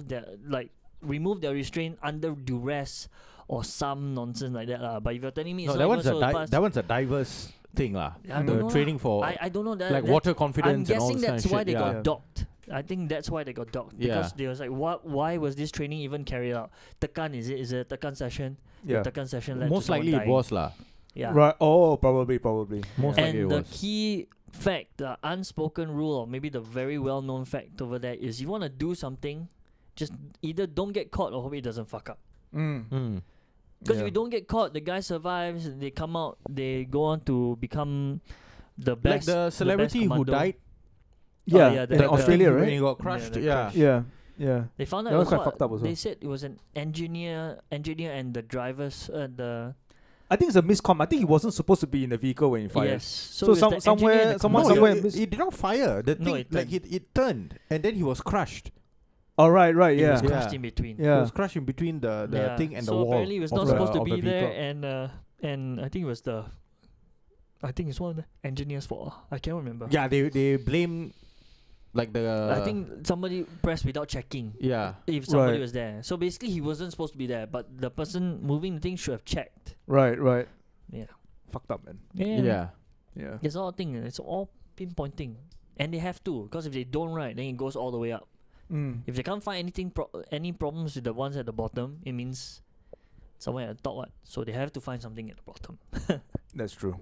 remove their restraint under duress or some nonsense like that lah. But if you're telling me it's No, not that one's even so fast, that one's a diverse thing lah. I don't The know training lah. for I don't know that. like that- water I'm confidence and all guessing this kind that's of why shit. they yeah. got docked. I think that's why they got docked, Yeah. because they was like, why was this training even carried out? Tekan, is it a Tekan session? Yeah. The Tekan session led Most to someone likely it dying. was lah. Yeah. Right. Oh, probably. Most likely it And the was. key fact, the unspoken rule, or maybe the very well-known fact over there is, you want to do something, just either don't get caught or hope it doesn't fuck up. Because if you don't get caught, the guy survives, they come out, they go on to become the Like best. the celebrity who commando. died Yeah, the- in the- Australia, when right? he got crushed. the Yeah. crash. Yeah. They found out That it was was quite what? fucked up also. They said it was an engineer and the drivers, I think it's a miscom. I think he wasn't supposed to be in the vehicle when he fired. yes. So it was some- the somewhere- engineer and the someone- No, commander. somewhere- it did not fire. The No, thing it like turned. it turned and then he was crushed. Oh, right. It Yeah. was Yeah. crushed in between. He Yeah. was crushed in between the Yeah. thing and so the wall. apparently he was of not the- supposed to of the be there, vehicle. and I think it was I think it's one of the engineers' fault. I can't remember. Yeah, they blame like the. I think somebody pressed without checking Yeah. if somebody Right. was there. So basically, he wasn't supposed to be there, but the person moving the thing should have checked. Right. Yeah. Fucked up, man. Yeah. Yeah. It's all thing. It's all pinpointing, and they have to, because if they don't, right, then it goes all the way up. If they can't find any problems with the ones at the bottom, it means somewhere at the top. What? So they have to find something at the bottom. That's true.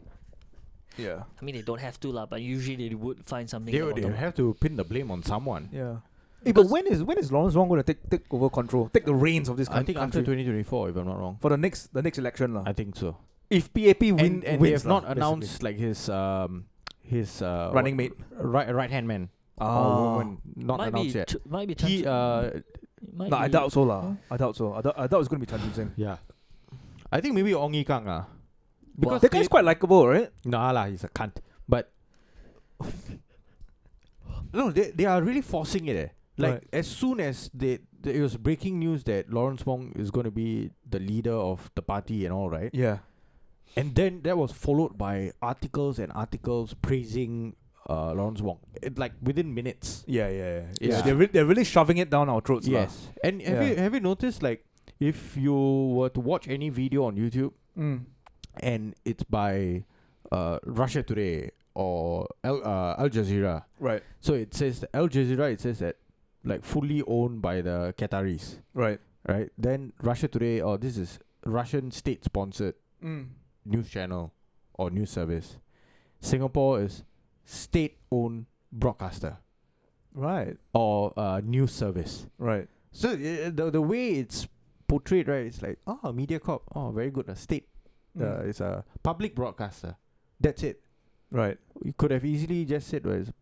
Yeah. I mean, they don't have to lah, but usually they would find something They at the would bottom. have to pin the blame on someone. Yeah. Hey, but when is Lawrence Wong going to take over control, take the reins of this I think after country 2024, if I'm not wrong. for the next election lah? I think so. If PAP And they wins have not lah, announced like his running mate. right hand man. Ah. Woman, not might announced be yet. might be He might No, I be- doubt so lah. I doubt so. I doubt it's going to be Chan Chun Sing. yeah. I think maybe Ong Yi Kang because That guy's quite likable, right? nah lah, he's a cunt. But no, they are really forcing it. Like Right. as soon as it was breaking news that Lawrence Wong is going to be the leader of the party and all, right? Yeah. And then that was followed by articles and articles praising Lawrence Wong. Like within minutes. Yeah. Yeah. They're really shoving it down our throats. lah. Yes. And have you noticed, like, if you were to watch any video on YouTube and it's by Russia Today or Al Jazeera, Right. so it says Al Jazeera, it says that like fully owned by the Qataris, Right. right? Then Russia Today, or this is Russian state sponsored news channel or news service. Singapore is state owned broadcaster Right. or news service. Right. So the way it's portrayed, right? It's like, oh, MediaCorp, oh, very good. A state, it's a public broadcaster. That's it. Right. You could have easily just said, well, it's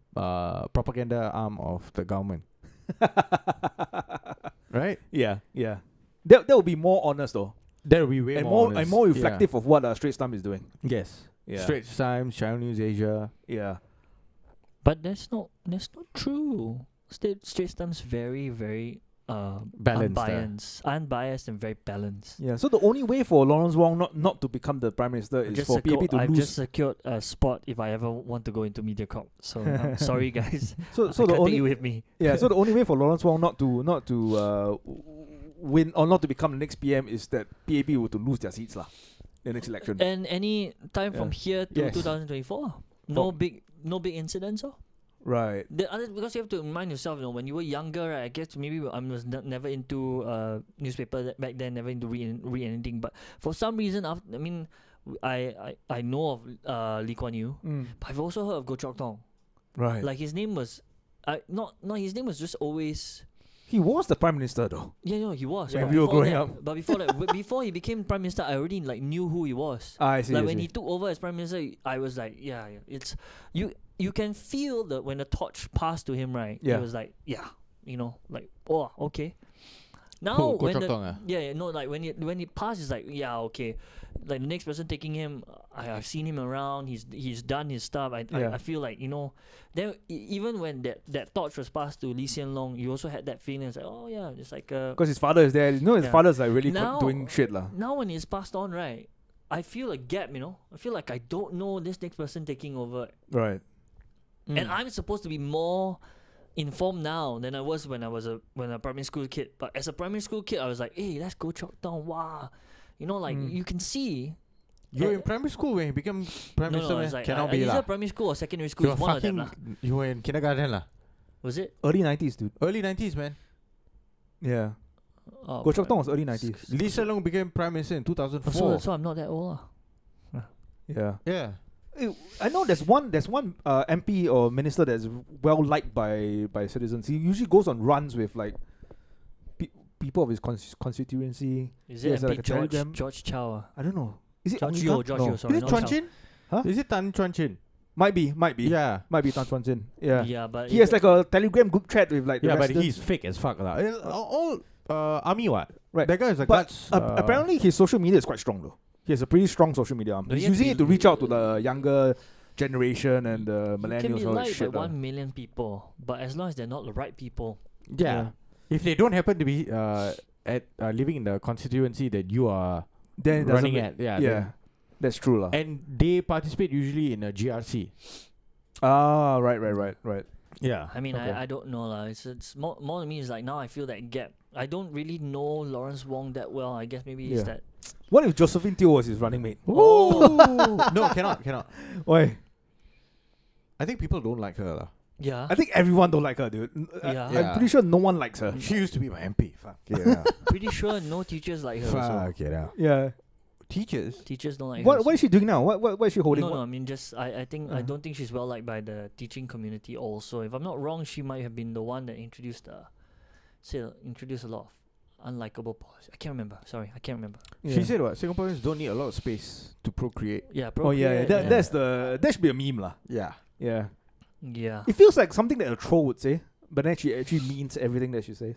propaganda arm of the government, right? Yeah. That would be more honest though, That would be way and more more honest. reflective of what Straits Times is doing. Yes. Yeah. Straits Times, Channel News Asia. Yeah. But that's not true. Straits Times very, very Balanced, unbiased and very balanced. Yeah. So the only way for Lawrence Wong not to become the prime minister is for PAP to I've lose. just secured a spot if I ever want to go into MediaCorp. So sorry guys. So I the can't take only you with me. yeah. So the only way for Lawrence Wong not to win or not to become the next PM is that PAP were to lose their seats lah. The next election. And any time from here to Yes. 2024, no big incidents. Right. The other, because you have to remind yourself, when you were younger, right, I guess maybe I was never into newspaper back then, never into read anything. But for some reason, I know of Lee Kuan Yew, but I've also heard of Goh Chok Tong. Right. Like his name was, his name was just always. He was the prime minister though. Yeah, no, he was. When but we were before growing that- up. But before that, before he became prime minister, I already knew who he was. I see. Like when he took over as prime minister, I was like, yeah, it's you can feel that when the torch passed to him, right? Yeah. It was like, yeah, like, oh, okay. Now Goh when Chok the, Tong, like when it passed, it's like, yeah, okay. Like the next person taking him, I've seen him around. He's done his stuff. I feel like then even when that torch was passed to Lee Hsien Loong, you also had that feeling. It's like, oh yeah, it's like because his father is there. His Yeah. father's like really Now- doing shit lah. now when it's passed on, right? I feel a gap. I feel like I don't know this next person taking over. Right. And I'm supposed to be more informed now than I was when I was a primary school kid. But as a primary school kid, I was like, hey, let's go Chok Tong. Wow. You can see. You were in primary school when you became prime minister. No, man? it's like Cannot be either lah. primary school or secondary school. You It's were one of them. fucking. You were in kindergarten lah. Was it? Early 90s, dude. Early 90s, man. Yeah. Oh, Goh Chok Tong was early 90s. Lee Hsien Loong became prime minister in 2004. so I'm not that old. Yeah. Yeah. I know there's one MP or minister that's well liked by citizens. He usually goes on runs with like people of his constituency. Is He it has, like, a MP telegram. George Chow? I don't know. Is it George Ong Yi Yeo, Kang? George Yeo, sorry. Is it not Chuan Chow. Chin? Huh? Is it Tan Chuan Chin? Might be. Yeah. Might be Tan Chuan Chin. Yeah. Yeah, but He has like a telegram group chat with like the Yeah, but residents. he's fake as fuck lah. All army what? Right. That guy is a But guts. apparently his social media is quite strong though. He has a pretty strong social media arm. But He's he has using to it to be- reach out to the younger generation and the you can millennials be and all that liked by shit. 1 million people, but as long as they're not the right people. Yeah. If they don't happen to be living in the constituency that you are Then it doesn't running make- at, yeah, Yeah. That's true lah. and they participate usually in a GRC. Ah, right. Yeah. I mean, Okay. I don't know lah. It's more to me. It's like now I feel that gap. I don't really know Lawrence Wong that well. I guess maybe it's Yeah. that. What if Josephine Teo was his running mate? Oh no, cannot. Why? I think people don't like her lah. Yeah. I think everyone don't like her, dude. Yeah. I'm pretty sure no one likes her. She used to be my MP. Fuck yeah. Pretty sure no teachers like her. Also. Fuck yeah. Yeah. Teachers don't like her. What is she doing now? What is she holding? No, I mean just I think I don't think she's well liked by the teaching community also. If I'm not wrong, she might have been the one that introduced a lot of unlikable policies. I can't remember. Sorry, I can't remember. She said what? Singaporeans don't need a lot of space to procreate. Yeah, Oh yeah, procreate, that should be a meme lah. Yeah. Yeah. yeah. It feels like something that a troll would say, but then she actually means everything that she says,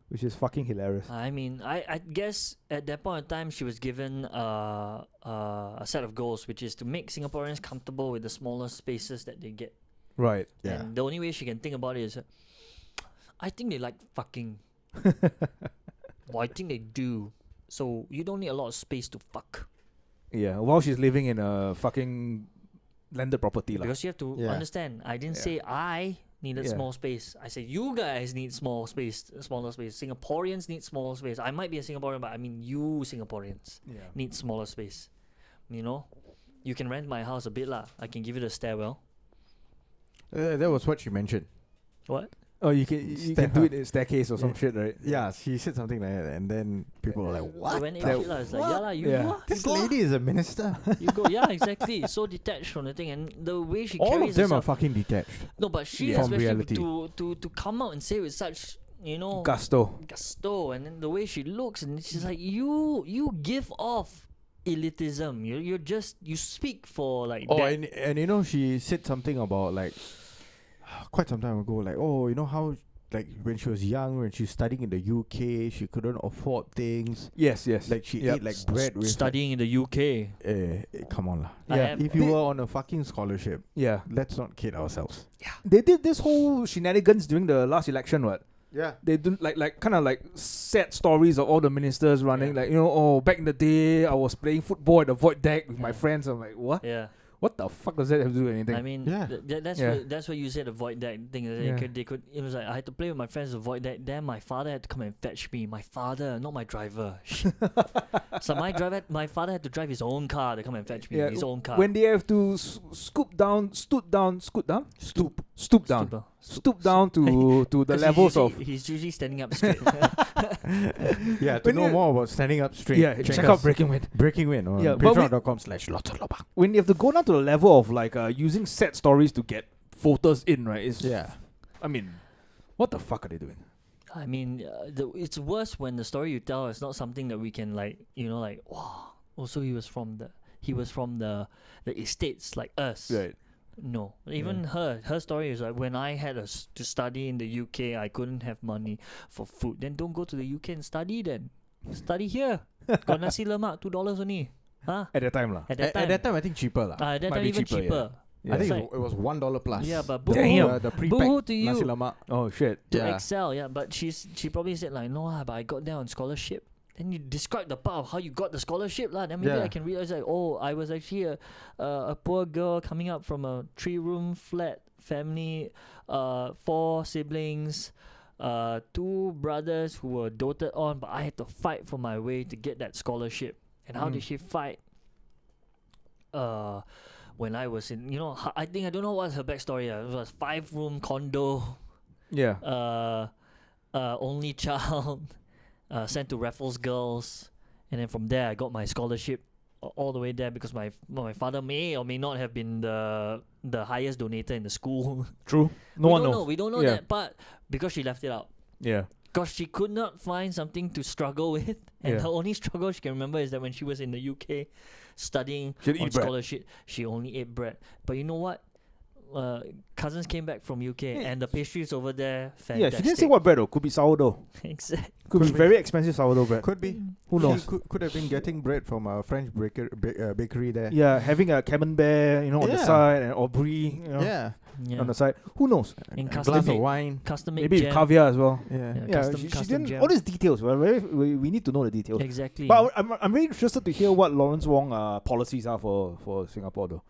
which is fucking hilarious. I mean, I guess at that point in time, she was given a set of goals, which is to make Singaporeans comfortable with the smaller spaces that they get. Right. Yeah. And the only way she can think about it is, I think they like fucking. Well, I think they do. So you don't need a lot of space to fuck. Yeah. While she's living in a fucking landed property lah. Because you have to understand, I didn't say I needed small space. I said you guys need smaller space. Singaporeans need smaller space. I might be a Singaporean, but I mean you Singaporeans need smaller space. You know, you can rent my house a bit lah. I can give you the stairwell. That was what she mentioned. What? Oh, you can do it in staircase or some shit, right? Yeah, she said something like that, and then people were like, "What? When it hit lah, it's like, you go ah, This you go ah." lady is a minister." You go, yeah, exactly. So detached from the thing, and the way she All carries of them are herself. fucking detached. No, but she From especially reality. to come out and say with such Gusto. and then the way she looks, and she's like, you give off elitism. You speak for like that. And you know, she said something about like quite some time ago, like, oh, you know how like when she was young, when she was studying in the UK, she couldn't afford things. Yes. Like she ate like bread with Studying in the UK. come on lah. I have- If you were on a fucking scholarship, Yeah. let's not kid ourselves. They did this whole shenanigans during the last election, what? Yeah. They do like kind of like sad stories of all the ministers running, like, back in the day I was playing football at the void deck with my friends. I'm like, what? Yeah. What the fuck does that have to do with anything? I mean, Yeah. that's what you said, the void deck thing. Yeah. They could. It was like I had to play with my friends the void deck. Then my father had to come and fetch me. My father, not my driver. So my father had to drive his own car to come and fetch me. His own car. When they have to stoop down to the levels of He's usually standing up straight. Yeah, to When know you- more about standing up straight. check out Breaking Wind. Breaking Wind on Yeah, but patreon.com/lots of When you have to go down to the level of like using sad stories to get voters in, right? I mean, what the fuck are they doing? I mean, it's worse when the story you tell is not something that we can wow. Also, he was from the estates like us. Right. No, even her story is like, when I had to study in the UK, I couldn't have money for food. Then don't go to the UK and study. Then study here. Got nasi lemak $2 only. Huh? At that time lah. At that time. At that time, I think cheaper lah. At that Might time be even cheaper, cheaper. Yeah. I think It's it was $1 plus. Yeah, but Damn. the boo-hoo pre-packed to you. nasi lemak. Oh shit. To Yeah. excel, but she probably said like, no, but I got there on scholarship. Then you describe the part of how you got the scholarship lah. Then maybe I can realize like, oh, I was actually a poor girl coming up from a 3-room flat family, 4 siblings, 2 brothers who were doted on, but I had to fight for my way to get that scholarship. And how did she fight? When I was in, I don't know what's her backstory. It was 5-room condo. Yeah. Only child, sent to Raffles Girls, and then from there I got my scholarship all the way there because my father may or may not have been the highest donator in the school. True. We don't know Yeah. that part because she left it out. Yeah. Because she could not find something to struggle with, and Yeah. her only struggle she can remember is that when she was in the UK studying She'd on eat bread. scholarship, she only ate bread. But you know what? Cousins came back from UK and the pastries over there, Yeah, fantastic. she didn't say what bread though. Could be sourdough. Exactly. Could be very expensive sourdough bread. Could be. Who She knows? Could have been getting bread from a French bakery there. Yeah, having a camembert, on the Yeah. side, and Aubry, Yeah. Yeah. on the side. Who knows? In A glass custom of made, wine. custom made Maybe with jam. caviar as well. Yeah. Yeah. Yeah, Custom- she custom didn't. jam. All these details. We need to know the details. Exactly. But I'm really interested to hear what Lawrence Wong policies are for Singapore though.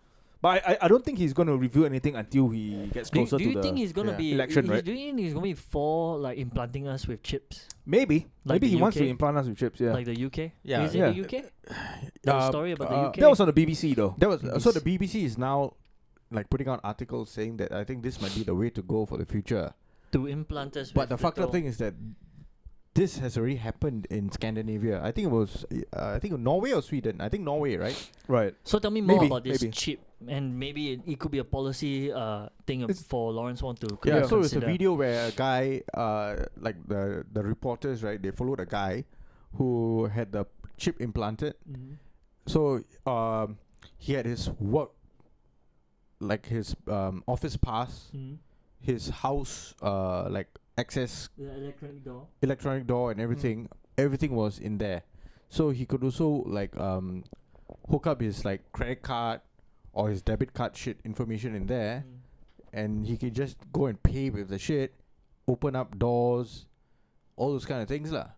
But I don't think he's going to reveal anything until he gets do closer you to the think he's gonna yeah. be election, right? Do you think he's gonna be for like implanting us with chips maybe Like maybe the he wants to UK? implant us with chips. Yeah, like the UK? Yeah. Is it Yeah. the UK? The story about the UK. that was on the BBC though. That was so the BBC. BBC is now like putting out articles saying that I think this might be the way to go for the future. To implant us. But with the fucked up little- thing is that this has already happened in Scandinavia. I think it was, Norway or Sweden. I think Norway, right? Right. So tell me more Maybe, about this maybe. chip, and maybe it could be a policy thing for Lawrence Wong to Yeah, so it's a consider. video where a guy, like the reporters, right? They followed a guy who had the chip implanted. Mhm. So he had his work, like his office pass, Mhm. his house, like access The electronic door. electronic door and everything. Everything was in there. So he could also like hook up his like credit card or his debit card shit information in there, Mm. and he could just go and pay with the shit, open up doors, all those kind of things lah.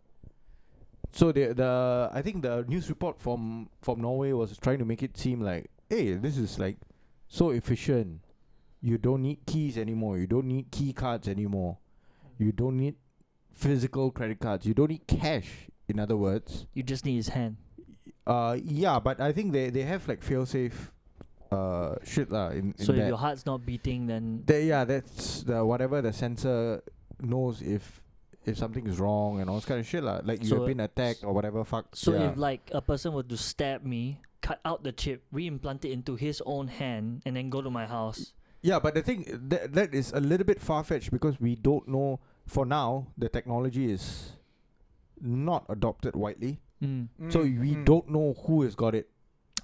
So the I think the news report from Norway was trying to make it seem like, hey, this is like so efficient. You don't need keys anymore. You don't need key cards anymore. You don't need physical credit cards. You don't need cash. In other words, You just need his hand. yeah, but I think they have like fail-safe shit lah in So if that. your heart's not beating, then That's the whatever the sensor knows if something is wrong and all this kind of shit lah. Like you So- have been attacked or whatever. Fuck. so yeah. if like a person were to stab me, cut out the chip, reimplant it into his own hand, and then go to my house. Yeah, but the thing that is a little bit far-fetched because we don't know for now. The technology is not adopted widely, so we don't know who has got it,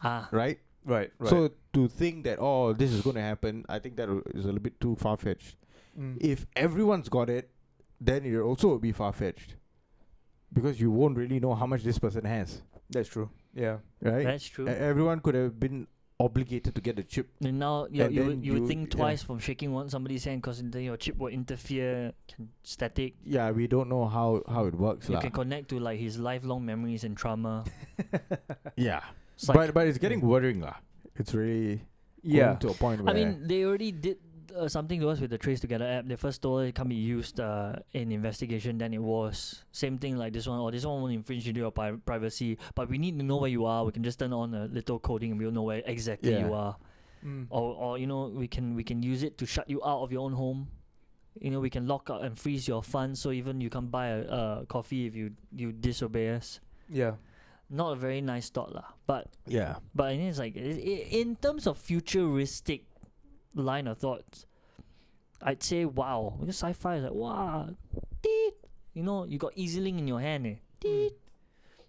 Ah, right? Right. Right. So to think that this is going to happen, I think that is a little bit too far-fetched. If everyone's got it, then it also will be far-fetched because you won't really know how much this person has, That's true. Yeah. right? that's true. Everyone could have been obligated to get a chip. And now you, and you, then would- you would you- think yeah. twice from shaking somebody's hand because then your chip will interfere, static. Yeah, we don't know how it works You lah. can connect to like his lifelong memories and trauma. Yeah, It's like- but it's getting worrying lah. It's really Yeah. going to a point where I mean, they already did something to us with the Trace Together app. They first told it can't be used in investigation. Then it was same thing like this one. Or this one won't infringe into your privacy. But we need to know where you are. We can just turn on a little coding and we'll know where exactly Yeah. you are. Or you know we can use it to shut you out of your own home. You know we can lock up and freeze your funds so even you can't buy a coffee if you disobey us. Yeah. Not a very nice thought lah. But yeah. I think it's like in terms of futuristic line of thoughts, I'd say wow. Because sci-fi is like wow, teet. You know, you got EasyLink in your hand, teet.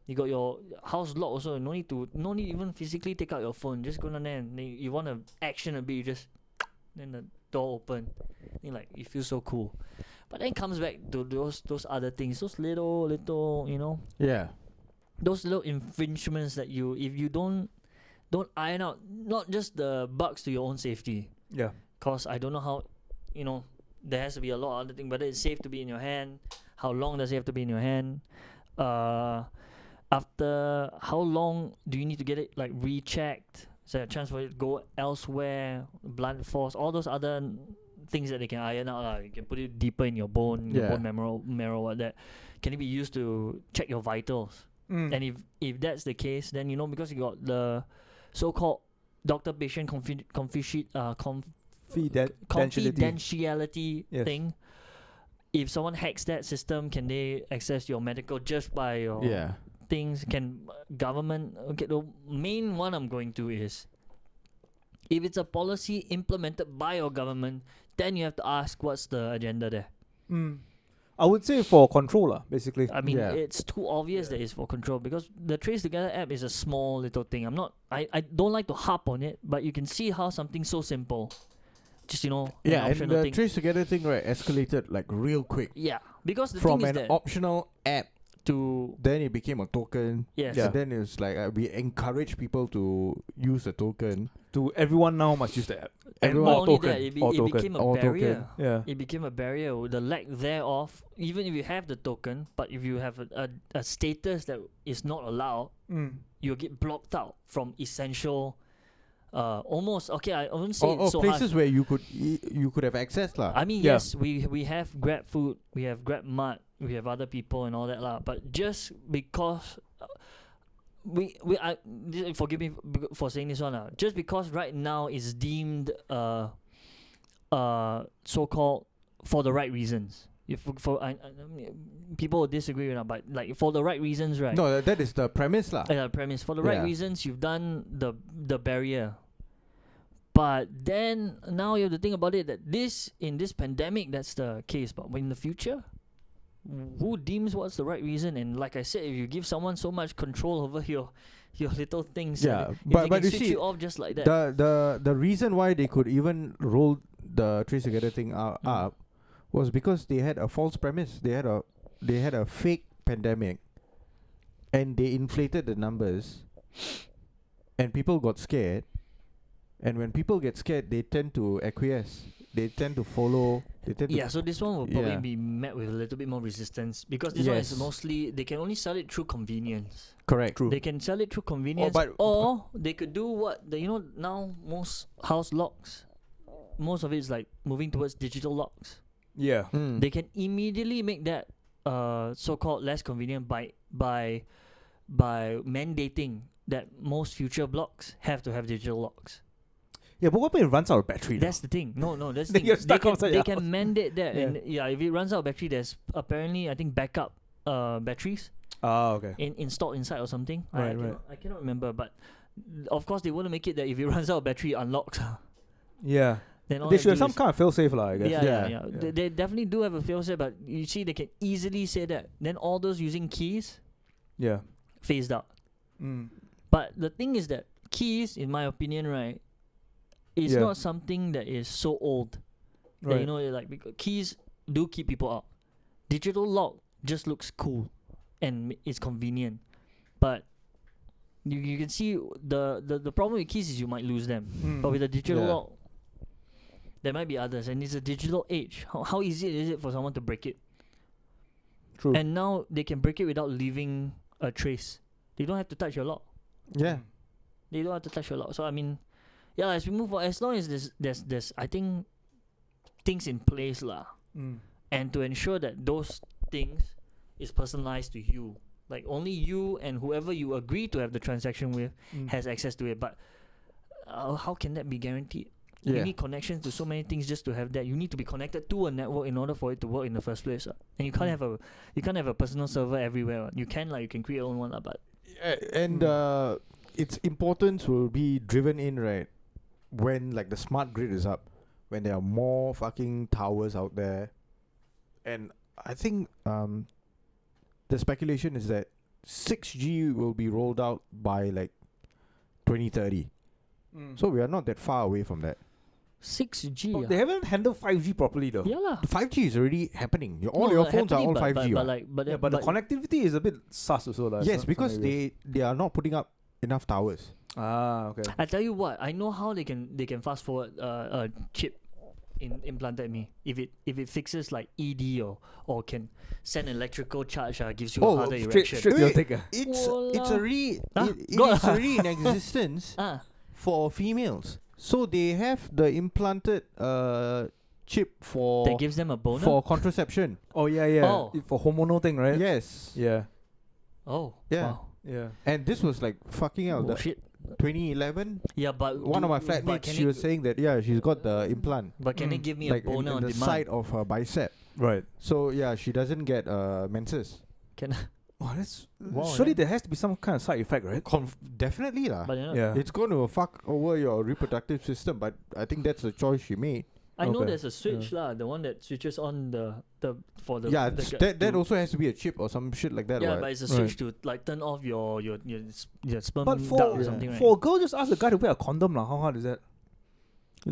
You got your house lock also. No need even physically take out your phone. Just go down there and you want to action a bit. You just then the door open. Then like you feel so cool. But then comes back to those other things. Those little you know. Yeah. Those little infringements that if you don't iron out not just the bugs to your own safety, Yeah. cause I don't know how, you know, there has to be a lot of other things. Whether it's safe to be in your hand, how long does it have to be in your hand? After how long do you need to get it like rechecked? Is there a chance for it to go elsewhere? Blunt force, all those other things that they can iron out. You can put it deeper in your bone, your Yeah. bone marrow, what that. Can it be used to check your vitals? And if that's the case, then you know because you got so-called doctor-patient confidentiality Yes. thing. If someone hacks that system, can they access your medical just by your Yeah. things? Can government? Okay, the main one I'm going to is if it's a policy implemented by your government, then you have to ask what's the agenda there. I would say for controller, basically. I mean, Yeah. it's too obvious that it's for control because the Trace Together app is a small little thing. I don't like to harp on it, but you can see how something so simple, just an Yeah, and optional the thing. Trace Together thing, right, escalated like real quick. Yeah, because the From thing is an that optional app, to then it became a token. yes, Yeah. And then it's like we encourage people to use the token. To everyone now must use the app. and everyone- not only token, that, it all it token, became a all barrier. token. Yeah. It became a barrier. The lack thereof, even if you have the token, but if you have a status that is not allowed, you'll get blocked out from essential. Almost okay. I won't say Or it's so harsh. places where you could have access lah. I mean, Yeah. yes, we have Grab Food, we have Grab Mart, we have other people and all that lah. But just because forgive me for saying this one lah. Just because right now it's deemed so-called for the right reasons. If people will disagree with that, but like for the right reasons, right? No, that is the premise lah. Premise for the right Yeah. reasons, you've done the barrier. But then now you have to think about it that in this pandemic that's the case. But in the future, who deems what's the right reason? And like I said, if you give someone so much control over your little things, Yeah, if but they but can you switch see, you off just like that. the reason why they could even roll the trace together thing up was because they had a false premise. They had a fake pandemic, and they inflated the numbers, and people got scared. And when people get scared, they tend to acquiesce. They tend to follow. They tend to So this one will probably Yeah. be met with a little bit more resistance because this one is Yes. mostly they can only sell it through convenience. correct. True. They can sell it through convenience, but- or they could do what now most house locks, most of it is like moving towards digital locks. Yeah. Mm. They can immediately make that so-called less convenient by mandating that most future blocks have to have digital locks. Yeah, but what if it runs out of battery? That's the thing. No, that's the Then thing. you're stuck outside They your can mandate that, Yeah. and if it runs out of battery, there's apparently I think backup batteries Okay. installed inside or something. Right, I cannot remember, but of course they want to make it that if it runs out of battery, unlocks. Yeah. Then all They have should to have do some is- kind of fail-safe I guess. Yeah. Yeah. They definitely do have a failsafe, but you see, they can easily say that. Then all those using keys Yeah. phased out. Mm. But the thing is that keys, in my opinion, right, is Yeah. not something that is so old. Right. That, like because keys do keep people out. Digital lock just looks cool, and it's convenient, but you can see the problem with keys is you might lose them. Mm. But with a digital Yeah. lock, there might be others, and it's a digital age. How easy is it for someone to break it? True. And now they can break it without leaving a trace. They don't have to touch your lock. Yeah. They don't have to touch your lock. So I mean, yeah, as we move on, as long as there's I think things in place lah, Mm. and to ensure that those things is personalized to you. Like only you and whoever you agree to have the transaction with Mm. has access to it. But how can that be guaranteed? You Yeah. need connections to so many things just to have that. You need to be connected to a network in order for it to work in the first place. And you can't have a personal server everywhere. You can create your own one but And its importance will be driven in right when like the smart grid is up, when there are more fucking towers out there, and I think the speculation is that 6G will be rolled out by like 2030. Mm. So we are not that far away from that. 6G. They haven't handled 5G properly though. Yeah lah. The 5G is already happening. All No, your like phones are all happening, 5G. But what? like, but Yeah, but the connectivity is a bit sus also. Yes, because they are not putting up enough towers. Okay. I tell you what, I know how they can fast forward a chip implanted in me. If it fixes like ED or can send electrical charge, gives you a harder erection. Straight to your Wait. take. It's Walao. already Huh? it God. is already in existence for females. So they have the implanted chip That gives them a boner. for contraception. Oh yeah. Oh. For hormonal thing, right? Yes. Yeah. Oh Yeah. wow. Yeah. And this was like fucking hell. Oh, shit. 2011. Yeah, but One of my but flatmates, can she it- was saying that she's got the implant But can it give me like a boner in on the demand? side of her bicep. Right. So yeah, she doesn't get menses. Can Oh, that's Wow, surely yeah. there has to be some kind of side effect, right? Definitely lah. but Yeah. It's going to fuck over your reproductive system, but I think that's the choice she made. I know Okay. there's a switch lah, the one that switches on the for the Yeah, the that to- also has to be a chip or some shit like that. yeah, what? but it's a switch to like turn off your sperm But duct for or something, right? for a girl, just ask the guy to wear a condom now. How hard is that?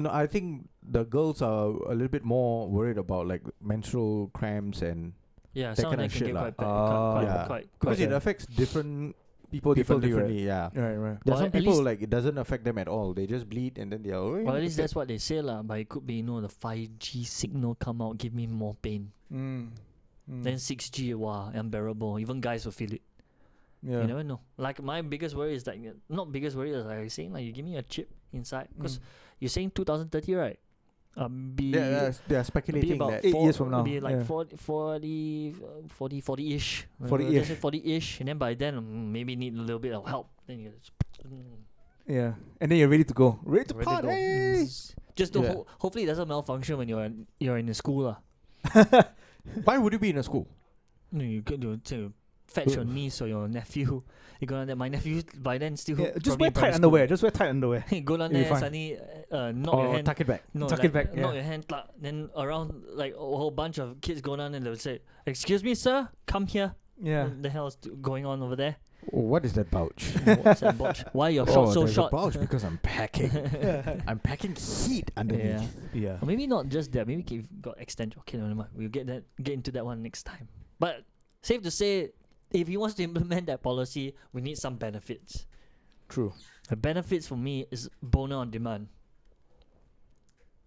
I think the girls are a little bit more worried about like menstrual cramps and yeah, that some of kinda them can shit get lah. quite bad, yeah. quite because it Okay. affects different People people differently, differently. Yeah, right. there Or are some at people least- like it doesn't affect them at all. They just bleed and then they are. Well, at least that's what they say lah. But it could be the 5G signal come out, give me more pain. Mm. Then 6G, wow, unbearable. Even guys will feel it. Yeah. You never know. Like my biggest worry is like not biggest worry is like I was saying like you give me a chip inside because you're saying 2030, right? they are Be speculating about that 8 years from now. Be like Yeah. 40-ish. 40-ish. 40-ish. And then by then, maybe need a little bit of help. Then you Yeah. And then you're ready to go. Ready to ready to party. go. Just don't Yeah. hopefully it doesn't malfunction when you're in the school. Why would you be in a school? No, you go to fetch your niece or your nephew. You go down there. My nephew by then still just probably wear in tight primary underwear. school. Just wear tight underwear. You go down You'll be there, fine. suddenly knock Or your hand. tuck it back. No, Tuck like, it back, knock yeah. your hand, then around like a whole bunch of kids go down and they'll say, "Excuse me, sir, come here." Yeah. What the hell is going on over there? Oh, what is that pouch? What's that botch? Why your short so there's short? a pouch because I'm packing. I'm packing heat underneath. Yeah. Or maybe not just that. Maybe you've got extension. Okay, no, never mind. We'll get into that one next time. But safe to say, if he wants to implement that policy, we need some benefits. True. The benefits for me is boner on demand.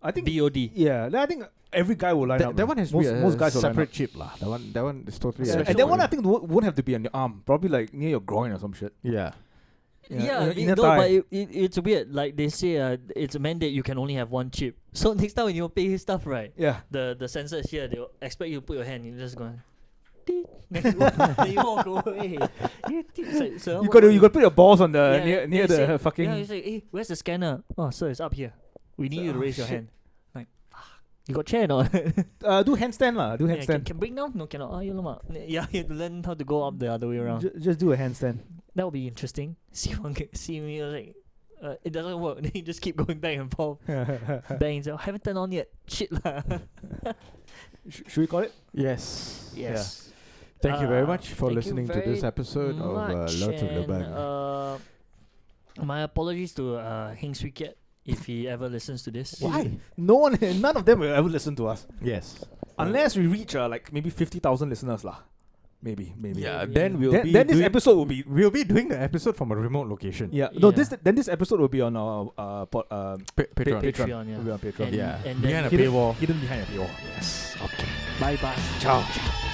I think. BOD. Yeah. I think every guy will line up. That one has to be most guys will line separate up. chip lah. That one is totally. Yeah. And that one I think won't have to be on your arm. Probably like near your groin or some shit. Yeah. Yeah, inner no, thigh. but it's weird. Like they say, it's a mandate you can only have one chip. So next time when you pay stuff, right, Yeah. the sensor is here. They'll expect you to put your hand. You just go. Then you walk away. It's like, sir, You got to put your balls on the Yeah, near they the say- fucking. Yeah, you say, hey, where's the scanner? Oh, sir, it's up here. We need you to Oh, raise your shit. hand. Like, fuck. You got chair or not? Do handstand lah. Do Yeah, handstand. can bring down? No, cannot. Oh, you lama. Yeah, you have to learn how to go up the other way around. Just do a handstand. That would be interesting. See me like, it doesn't work. Then you just keep going back and forth. Bang. So, haven't turned on yet. Shit lah. Should we call it? Yes. Yes. Thank you very much for thank you listening to this very episode of much, Lots of and, Lobang. my apologies to Heng Swee Kiat if he ever listens to this. Why? None of them will ever listen to us Yes. unless we reach like maybe 50,000 listeners lah. Maybe. Yeah. Yeah. Then we'll be Then this doing, episode will be. we'll be doing the episode from a remote location. Yeah. No. Yeah. This episode will be on our Patreon. Patreon, yeah. Will be on Patreon. And- Yeah. and Behind a then- paywall. Hidden behind a paywall. Yes. Okay. Bye bye. Ciao. Ciao.